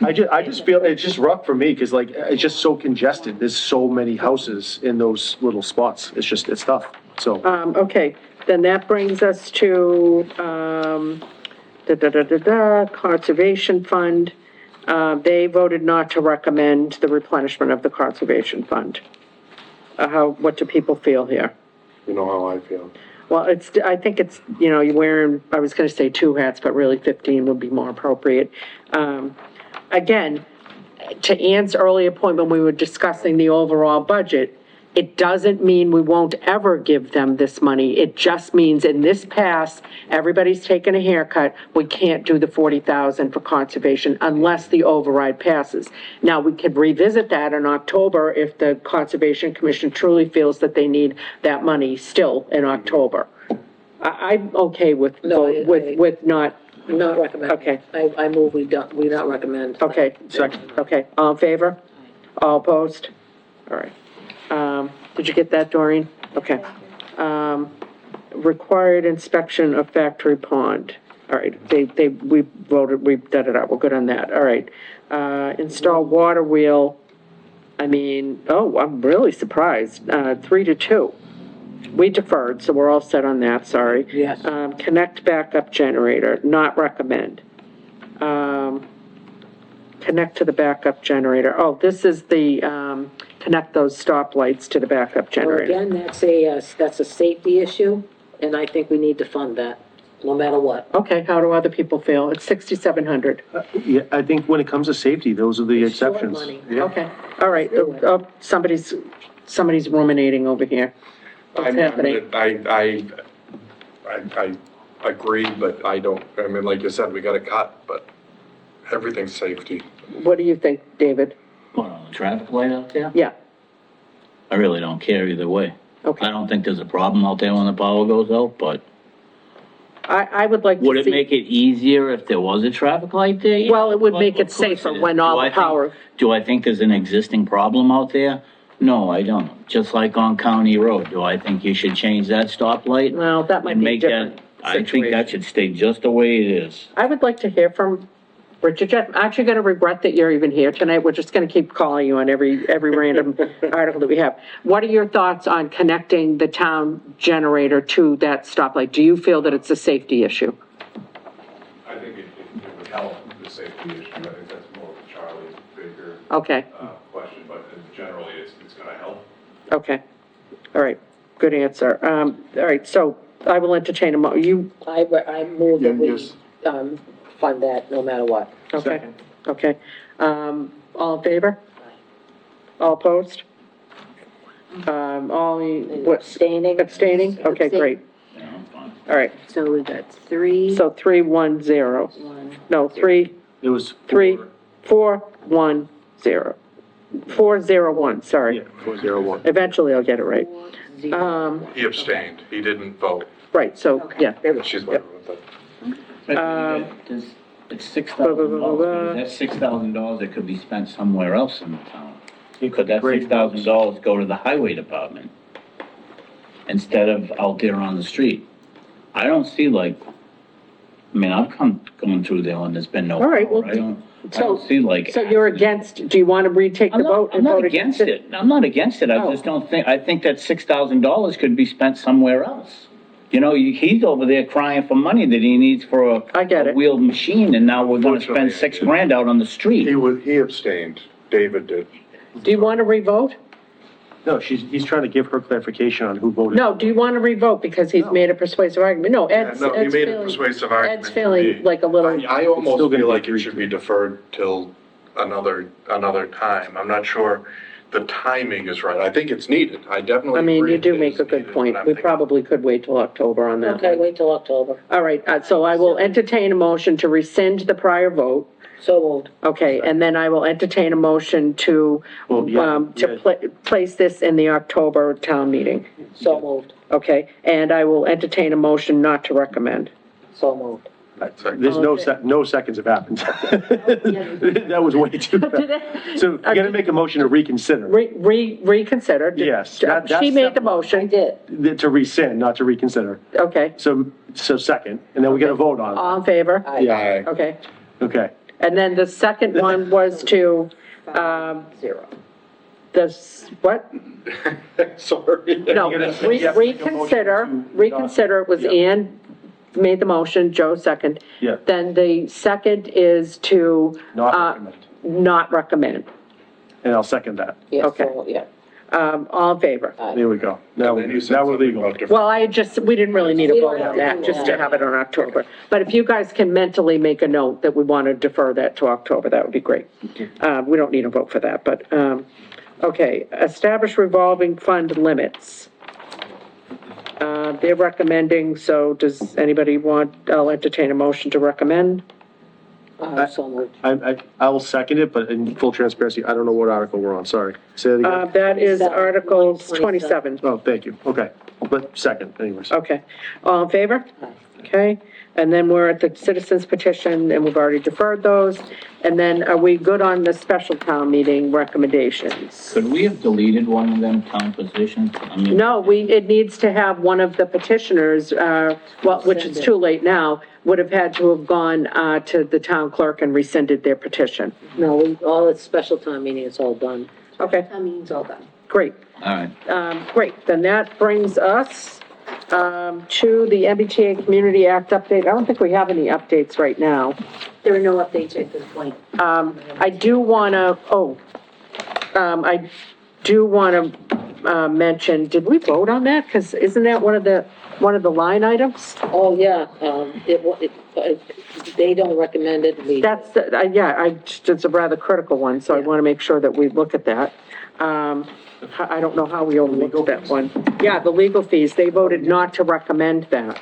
I just feel, it's just rough for me, because like, it's just so congested. There's so many houses in those little spots. It's tough, so. Okay, then that brings us to, Conservation Fund. They voted not to recommend the replenishment of the Conservation Fund. What do people feel here? You know how I feel. Well, I think it's, you're wearing, I was gonna say two hats, but really 15 would be more appropriate. Again, to Ann's earlier point when we were discussing the overall budget, it doesn't mean we won't ever give them this money. It just means in this pass, everybody's taking a haircut. We can't do the 40,000 for conservation unless the override passes. Now, we could revisit that in October if the Conservation Commission truly feels that they need that money still in October. I'm okay with, with not, Not recommend. Okay. I move we not recommend. okay. Second. Okay, all in favor? All opposed? All right. Did you get that, Doreen? Okay. Required inspection of factory pond. All right, we voted, we did it out, we're good on that, all right. Install water wheel, I'm really surprised, 3-2. We deferred, so we're all set on that, sorry. Yes. Connect backup generator, not recommend. Connect to the backup generator. Oh, this is the, connect those stoplights to the backup Well, generator. again, that's a safety issue, and I think we need to fund that, no matter what. Okay, how do other people feel? It's 6,700. Yeah, I think when it comes to safety, those are the It's short exceptions. money. Okay, all right. Somebody's ruminating over here. What's happening? I agree, but like you said, we gotta cut, but everything's safety. What do you think, David? what, on the traffic light out there? Yeah, I really don't care either way. okay. I don't think there's a problem out there when the power goes out, but I would like to see. would it make it easier if there was a traffic light there? Yeah, Well, it would of make it course safer is. when all Do the I think- power. Do I think there's an existing problem out there? No, I don't. Just like on County Road, do I think you should change that stoplight? Well, that might and be a make that? different I think situation. that should stay just the way it is. I would like to hear from Richard. I'm actually going to regret that you're even here tonight. We're just going to keep calling you on every random article that we have. What are your thoughts on connecting the town generator to that stoplight? Do you feel that it's a safety issue? I think it would help the safety issue. I think that's more of a Charlie Baker Okay, question, but generally it's gonna help. okay. All right, good answer. All right, so I will entertain I move that we, Yes. fund that no matter what. Okay, okay. All in favor? All opposed? Abstaining. Abstaining? Okay, great. Yeah, I'm fine. All right, So we got 3, so 3-1-0. 1. No, 3, It was. 4-1-0. 4-0-1, sorry. Yeah, 401. Eventually I'll get it right. He abstained, he didn't vote. Right, so, yeah. She's right with that. It's $6,000. That's $6,000 that could be spent somewhere else in the town. Could that Great. $6,000 go to the highway department instead of out there on the street? I don't see I've going through there when there's been no All right, power. well, I don't see So you're against, do you want to retake the vote? I'm and not vote against it. I'm not against it. I Oh. just don't think, I think that $6,000 could be spent somewhere else. You know, he's over there crying for money that he needs for I get a it. wheeled machine, and now we're gonna spend Unfortunately, $6,000 out on the street. He abstained. David did. Do you want to revote? No, he's trying to give her clarification on who voted. No, do you want to revote because he's made a persuasive argument? No, Ed's, No, he Ed's made a feeling, persuasive argument. Ed's feeling like a little, I almost still gonna feel be like it agreed should to. be deferred till another time. I'm not sure the timing is right. I think it's needed. I definitely I mean, agree you do it make is a good needed, point. but I'm We thinking- probably could wait till October on that Okay, one. wait till October. All right, so I will entertain a motion to rescind the prior vote. So moved. Okay, and then I will entertain a motion to, Well, yeah, place this in the October town meeting. So moved. Okay, and I will entertain a motion not to recommend. So moved. There's no seconds have happened. That was way too fast. So you gotta make a motion to reconsider, Reconsider. Yes, She that's made the step one. I motion. did. to rescind, not to reconsider. Okay, So second, and then we gotta vote on all in favor? Aye. Yeah, Okay, it. Okay. and then the second one was to, Zero. what? Sorry. No, You have to make a motion reconsider, it was Yeah. Ann made the motion, Joe second. Yeah. Then the second is to, Not recommend. not recommend. And I'll second that. Yeah, Okay. so, yeah. all in favor? There we go. Now And then you said now we're something legal. about defer- Well, we didn't really need a We vote don't on have to that, do just to that. have it on October. But if you guys can mentally make a note that we want to defer that to October, that would be great. We don't need a vote for that, but, okay, establish revolving fund limits. They're recommending, so does anybody want, I'll entertain a motion to recommend? So moved. I will second it, but in full transparency, I don't know what article we're on, sorry. Say that again? That is 27, Articles 27. 27. Oh, thank you, okay. But second, anyways. Okay, all in favor? Okay, and then we're at the citizens petition, and we've already deferred those. And then are we good on the special town meeting recommendations? Could we have deleted one of them town positions? I mean, No, it needs to have one of the petitioners, which is too late now, would have had to have gone, to the town clerk and rescinded their petition. No, all the special time meeting, it's all done. Okay, That means all done. great. all right. Great, then that brings us, to the MBTA Community Act update. I don't think we have any updates right now. There are no updates at this point. I do wanna, I do wanna, mention, did we vote on that? Cause isn't that one of the line items? Oh, yeah, they don't recommend it, we. That's, it's a rather critical one, so I wanna make sure that we look at that. I don't know how we overlooked that one. Yeah, the legal fees, they voted not to recommend that.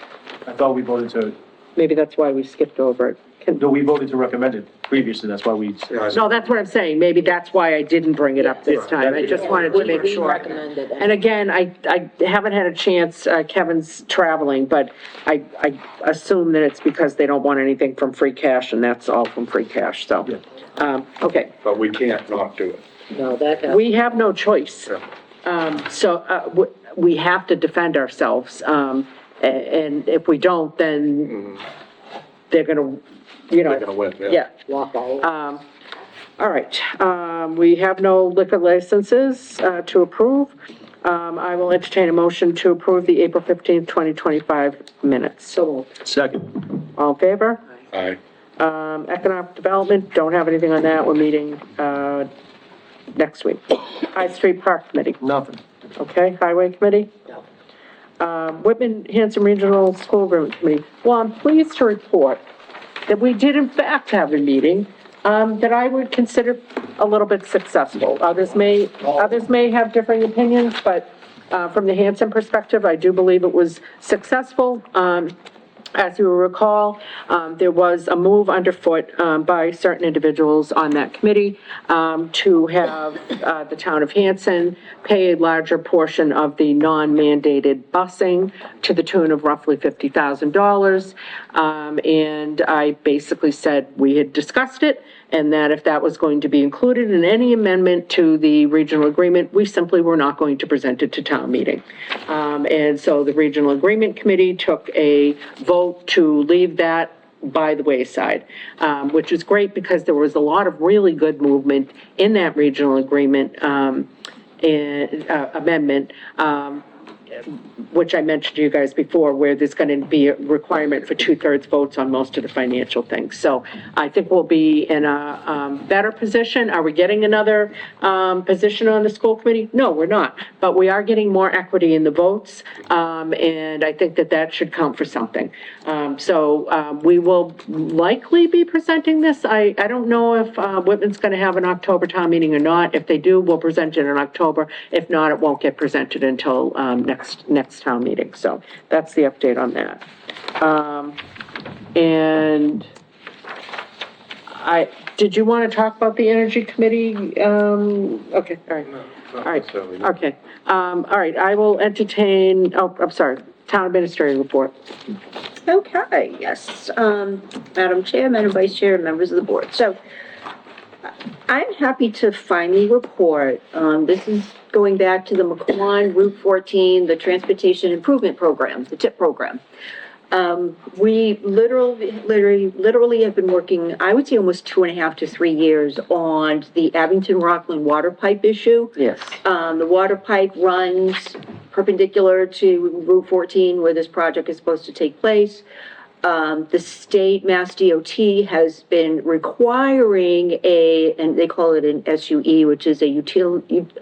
I thought we voted to, Maybe that's why we skipped over it. no, we voted to recommend it previously, that's why we. No, that's what I'm saying, maybe that's why I didn't bring it up this time, I just wanted to make We sure. recommended it. And again, I haven't had a chance, Kevin's traveling, but I assume that it's because they don't want anything from free cash, and that's all from free cash, so. Okay, But we can't not do it. No, that has. we have no choice. We have to defend ourselves, and if we don't, then they're gonna, They're gonna win, yeah. Walk all over. All right, we have no liquor licenses, to approve. I will entertain a motion to approve the April 15th, 2025 minutes. So moved. Second. All in favor? Aye. Economic Development, don't have anything on that, we're meeting, next week. High Street Park Committee, Nothing. okay, Highway Committee? No. Whitman Hanson Regional School Improvement Committee. Well, I'm pleased to report that we did in fact have a meeting, that I would consider a little bit successful. Others may have differing opinions, but, from the Hanson perspective, I do believe it was successful. As you will recall, there was a move underfoot, by certain individuals on that committee, to have, the town of Hanson pay a larger portion of the non-mandated busing to the tune of roughly $50,000. And I basically said we had discussed it, and that if that was going to be included in any amendment to the regional agreement, we simply were not going to present it to town meeting. And so the Regional Agreement Committee took a vote to leave that by the wayside, which is great because there was a lot of really good movement in that regional agreement amendment. which I mentioned to you guys before, where there's going to be a requirement for 2/3 votes on most of the financial things. So I think we'll be in a better position. Are we getting another position on the school committee? No, we're not. But we are getting more equity in the votes, and I think that that should count for something. So we will likely be presenting this. I don't know if Whitman's going to have an October town meeting or not. If they do, we'll present it in October. If not, it won't get presented until next town meeting. So that's the update on that. And did you want to talk about the Energy Committee? Okay, all right. All right, okay. All right, I will entertain, I'm sorry, Town Administrator report. Okay, yes, Madam Chair, Madam Vice Chair, and members of the board. So I'm happy to finally report, this is going back to the McQuon Route 14, the Transportation Improvement Program, the TIP program. We literally have been working, I would say almost 2.5 to 3 years on the Abington-Rockland water pipe issue. Yes. The water pipe runs perpendicular to Route 14 where this project is supposed to take place. The state Mass DOT has been requiring and they call it an SUE, which is a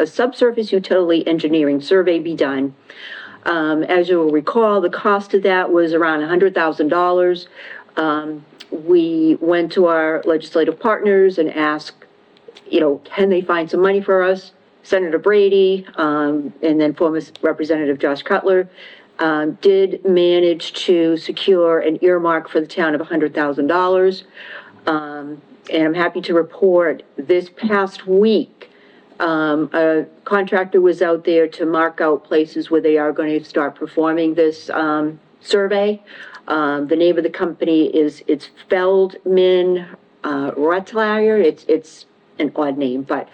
subsurface utility engineering survey be done. As you'll recall, the cost of that was around $100,000. We went to our legislative partners and asked, can they find some money for us? Senator Brady, and then former Representative Josh Cutler, did manage to secure an earmark for the town of $100,000. And I'm happy to report this past week, a contractor was out there to mark out places where they are going to start performing this survey. The name of the company it's Feldman Rettlager. It's an odd name, but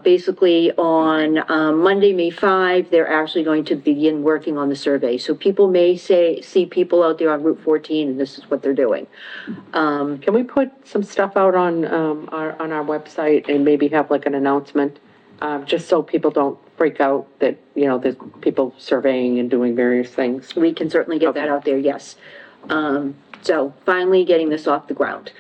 basically on Monday, May 5, they're actually going to begin working on the survey. So people may see people out there on Route 14, and this is what they're doing. Can we put some stuff out on our website and maybe have like an announcement? Just so people don't freak out that, there's people surveying and doing various things. We can certainly get that out there, yes. So finally getting this off the ground.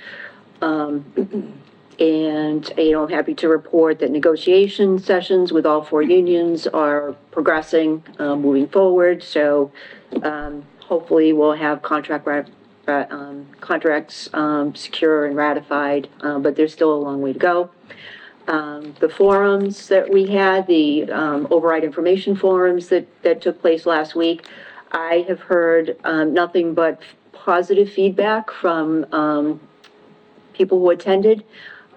And, I'm happy to report that negotiation sessions with all 4 unions are progressing, moving forward. So, hopefully we'll have contracts secure and ratified, but there's still a long way to go. The forums that we had, the override information forums that took place last week, I have heard nothing but positive feedback from people who attended.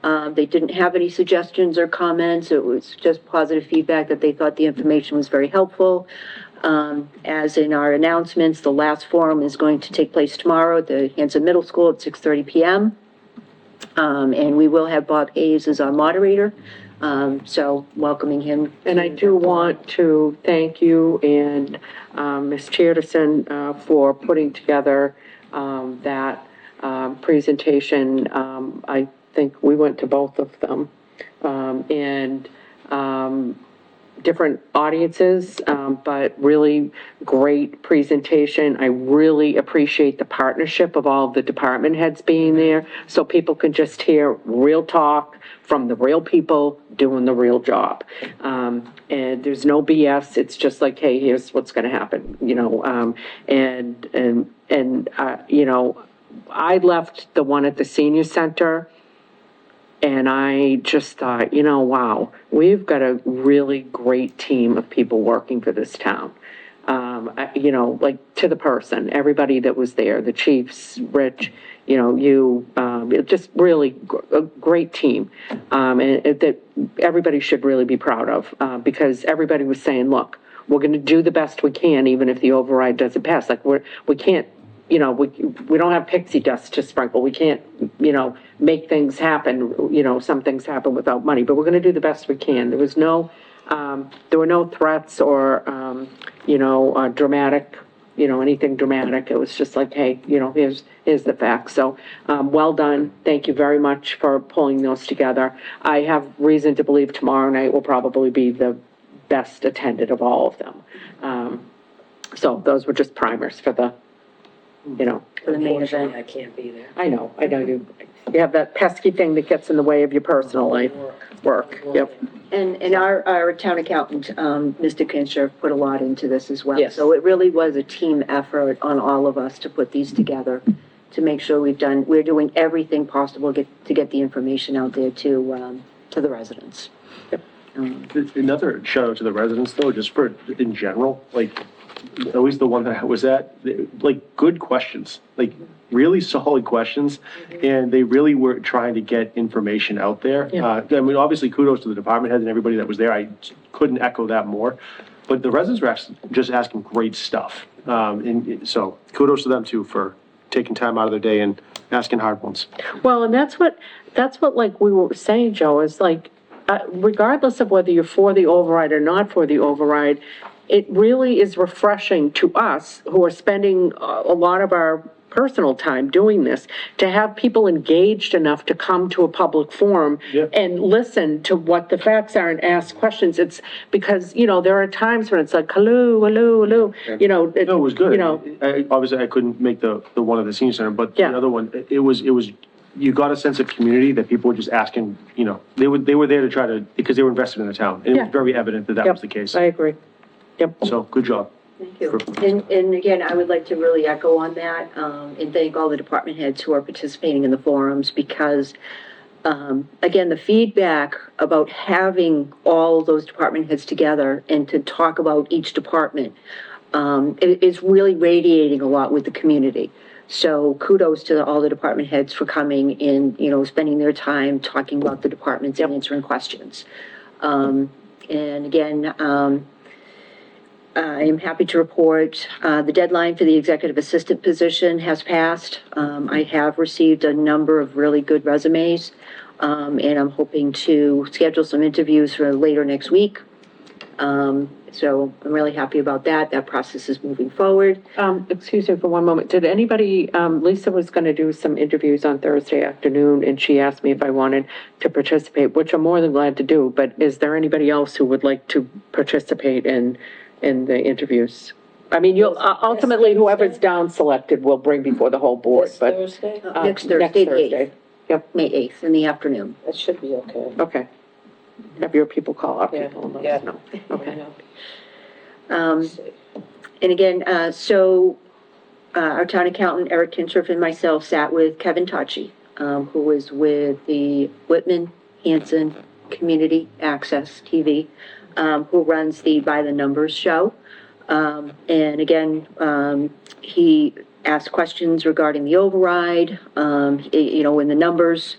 They didn't have any suggestions or comments. It was just positive feedback that they thought the information was very helpful. As in our announcements, the last forum is going to take place tomorrow at the Hanson Middle School at 6:30 p.m. And we will have Bob Hayes as our moderator. So welcoming him. And I do want to thank you and Ms. Cheerderson for putting together that presentation. I think we went to both of them, and different audiences, but really great presentation. I really appreciate the partnership of all of the department heads being there, so people can just hear real talk from the real people doing the real job. And there's no BS. It's just like, hey, here's what's going to happen, I left the one at the senior center, and I just thought, wow, we've got a really great team of people working for this town. Like to the person, everybody that was there, the chiefs, Rich, just really a great team. And that everybody should really be proud of, because everybody was saying, look, we're going to do the best we can, even if the override doesn't pass. Like we can't, we don't have pixie dust to sprinkle. We can't, make things happen. Some things happen without money, but we're going to do the best we can. There were no threats or, dramatic, anything dramatic. It was just like, hey, here's the facts. So, well done. Thank you very much for pulling those together. I have reason to believe tomorrow night will probably be the best attended of all of them. So those were just primers for the, you know, For the main Unfortunately, event. I can't be there. I know you have that pesky thing that gets in the way of your personal life, work, yep. And our town accountant, Mr. Kincher, put a lot into this as well. Yes. So it really was a team effort on all of us to put these together, to make sure we're doing everything possible to get the information out there to the residents. Another shout out to the residents though, just for, in general, like, at least the one that I was at, like, good questions, like, really solid questions, and they really were trying to get information out there. Yeah. I mean, obviously kudos to the department heads and everybody that was there, I couldn't echo that more, but the residents were just asking great stuff. And so kudos to them too for taking time out of their day and asking hard ones. Well, and that's what like we were saying, Joe, is like, regardless of whether you're for the override or not for the override, it really is refreshing to us who are spending a lot of our personal time doing this, to have people engaged enough to come to a public forum and listen to what the facts are and ask questions. It's because, you know, there are times when it's like, hello, you know. No, it was good. You know. Obviously, I couldn't make the one at the senior center, but the Yeah. other one, it was, you got a sense of community that people were just asking, you know, they were there to try to, because they were invested in the town. And it was Yeah. very evident that Yep, was the case. I agree. Yep. So, good job. Thank you. And again, I would like to really echo on that, and thank all the department heads who are participating in the forums, because, again, the feedback about having all those department heads together and to talk about each department, is really radiating a lot with the community. So kudos to all the department heads for coming in, you know, spending their time talking about the departments and answering questions. And again, I am happy to report the deadline for the executive assistant position has passed. I have received a number of really good resumes, and I'm hoping to schedule some interviews for later next week. So I'm really happy about that. That process is moving forward. Excuse me for one moment. Did anybody, Lisa was going to do some interviews on Thursday afternoon, and she asked me if I wanted to participate, which I'm more than glad to do, but is there anybody else who would like to participate in the interviews? I mean, you'll, ultimately, whoever's down selected will bring before the whole board, This but. Thursday? Next Thursday, the 8th. Thursday. Yep, May 8th in the afternoon. That should be okay. okay. Have your people call our Yeah, people and let yeah. us know. Okay. And again, our town accountant, Eric Kinshriff, and myself sat with Kevin Tachi, who is with the Whitman Hanson Community Access TV, who runs the By the Numbers show. And again, he asked questions regarding the override, you know, in the numbers.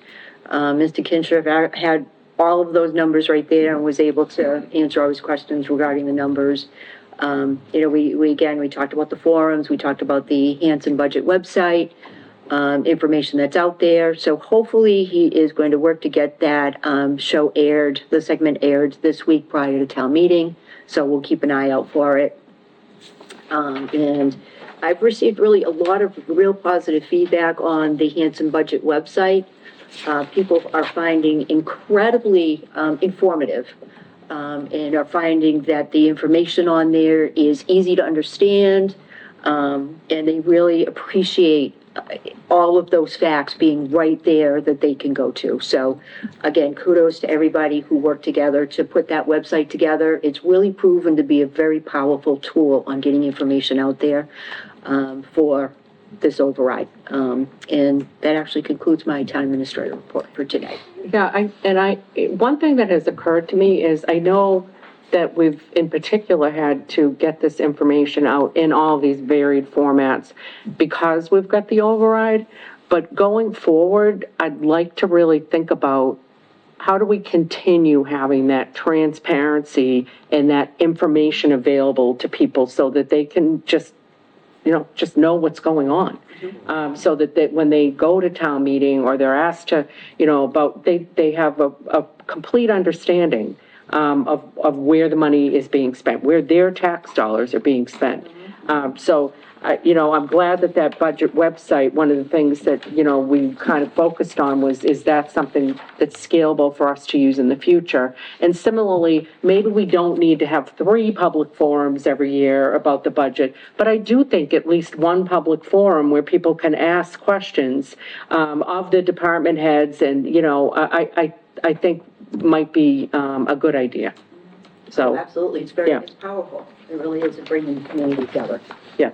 Mr. Kinshriff had all of those numbers right there and was able to answer all his questions regarding the numbers. You know, we talked about the forums, we talked about the Hanson budget website, information that's out there. So hopefully he is going to work to get that, show aired, the segment aired this week prior to town meeting. So we'll keep an eye out for it. And I've received really a lot of real positive feedback on the Hanson budget website. People are finding incredibly, informative. And are finding that the information on there is easy to understand, and they really appreciate all of those facts being right there that they can go to. So, again, kudos to everybody who worked together to put that website together. It's really proven to be a very powerful tool on getting information out there for this override. And that actually concludes my town administrator report for today. Yeah, one thing that has occurred to me is I know that we've in particular had to get this information out in all these varied formats because we've got the override, but going forward, I'd like to really think about how do we continue having that transparency and that information available to people so that they can just know what's going on. So that when they go to town meeting or they're asked to, about, they have a complete understanding of where the money is being spent, where their tax dollars are being spent. So, I'm glad that budget website, one of the things that, we kind of focused on is that something that's scalable for us to use in the future? And similarly, maybe we don't need to have 3 public forums every year about the budget, but I do think at least one public forum where people can ask questions, of the department heads, and, I think might be, a good idea. So, Absolutely, it's Yeah. it's powerful. It really is bringing the community together. yeah.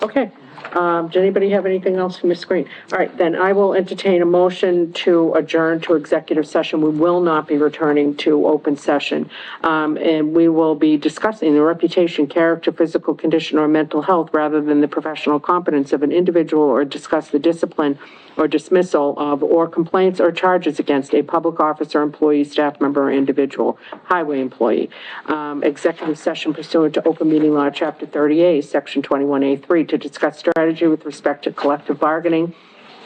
Okay. Does anybody have anything else from the screen? All right, then I will entertain a motion to adjourn to executive session. We will not be returning to open session. And we will be discussing the reputation, character, physical condition, or mental health rather than the professional competence of an individual, or discuss the discipline or dismissal of, or complaints or charges against a public officer, employee, staff member, or individual, highway employee. Executive session pursuant to open meeting law, chapter 30A, section 21A3, to discuss strategy with respect to collective bargaining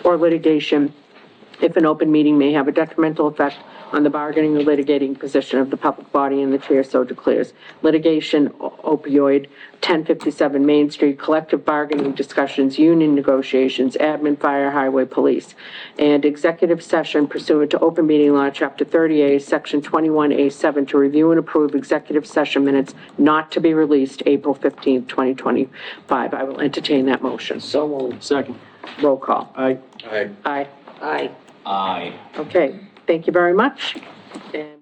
or litigation if an open meeting may have a detrimental effect on the bargaining or litigating position of the public body and the chair so declares. Litigation, opioid, 1057 Main Street, collective bargaining discussions, union negotiations, admin, fire, highway, police. And executive session pursuant to open meeting law, chapter 30A, section 21A7, to review and approve executive session minutes not to be released April 15th, 2025. I will entertain that motion. So moved. Second. Roll call. Aye. Aye. Aye. Aye. Okay, thank you very much. And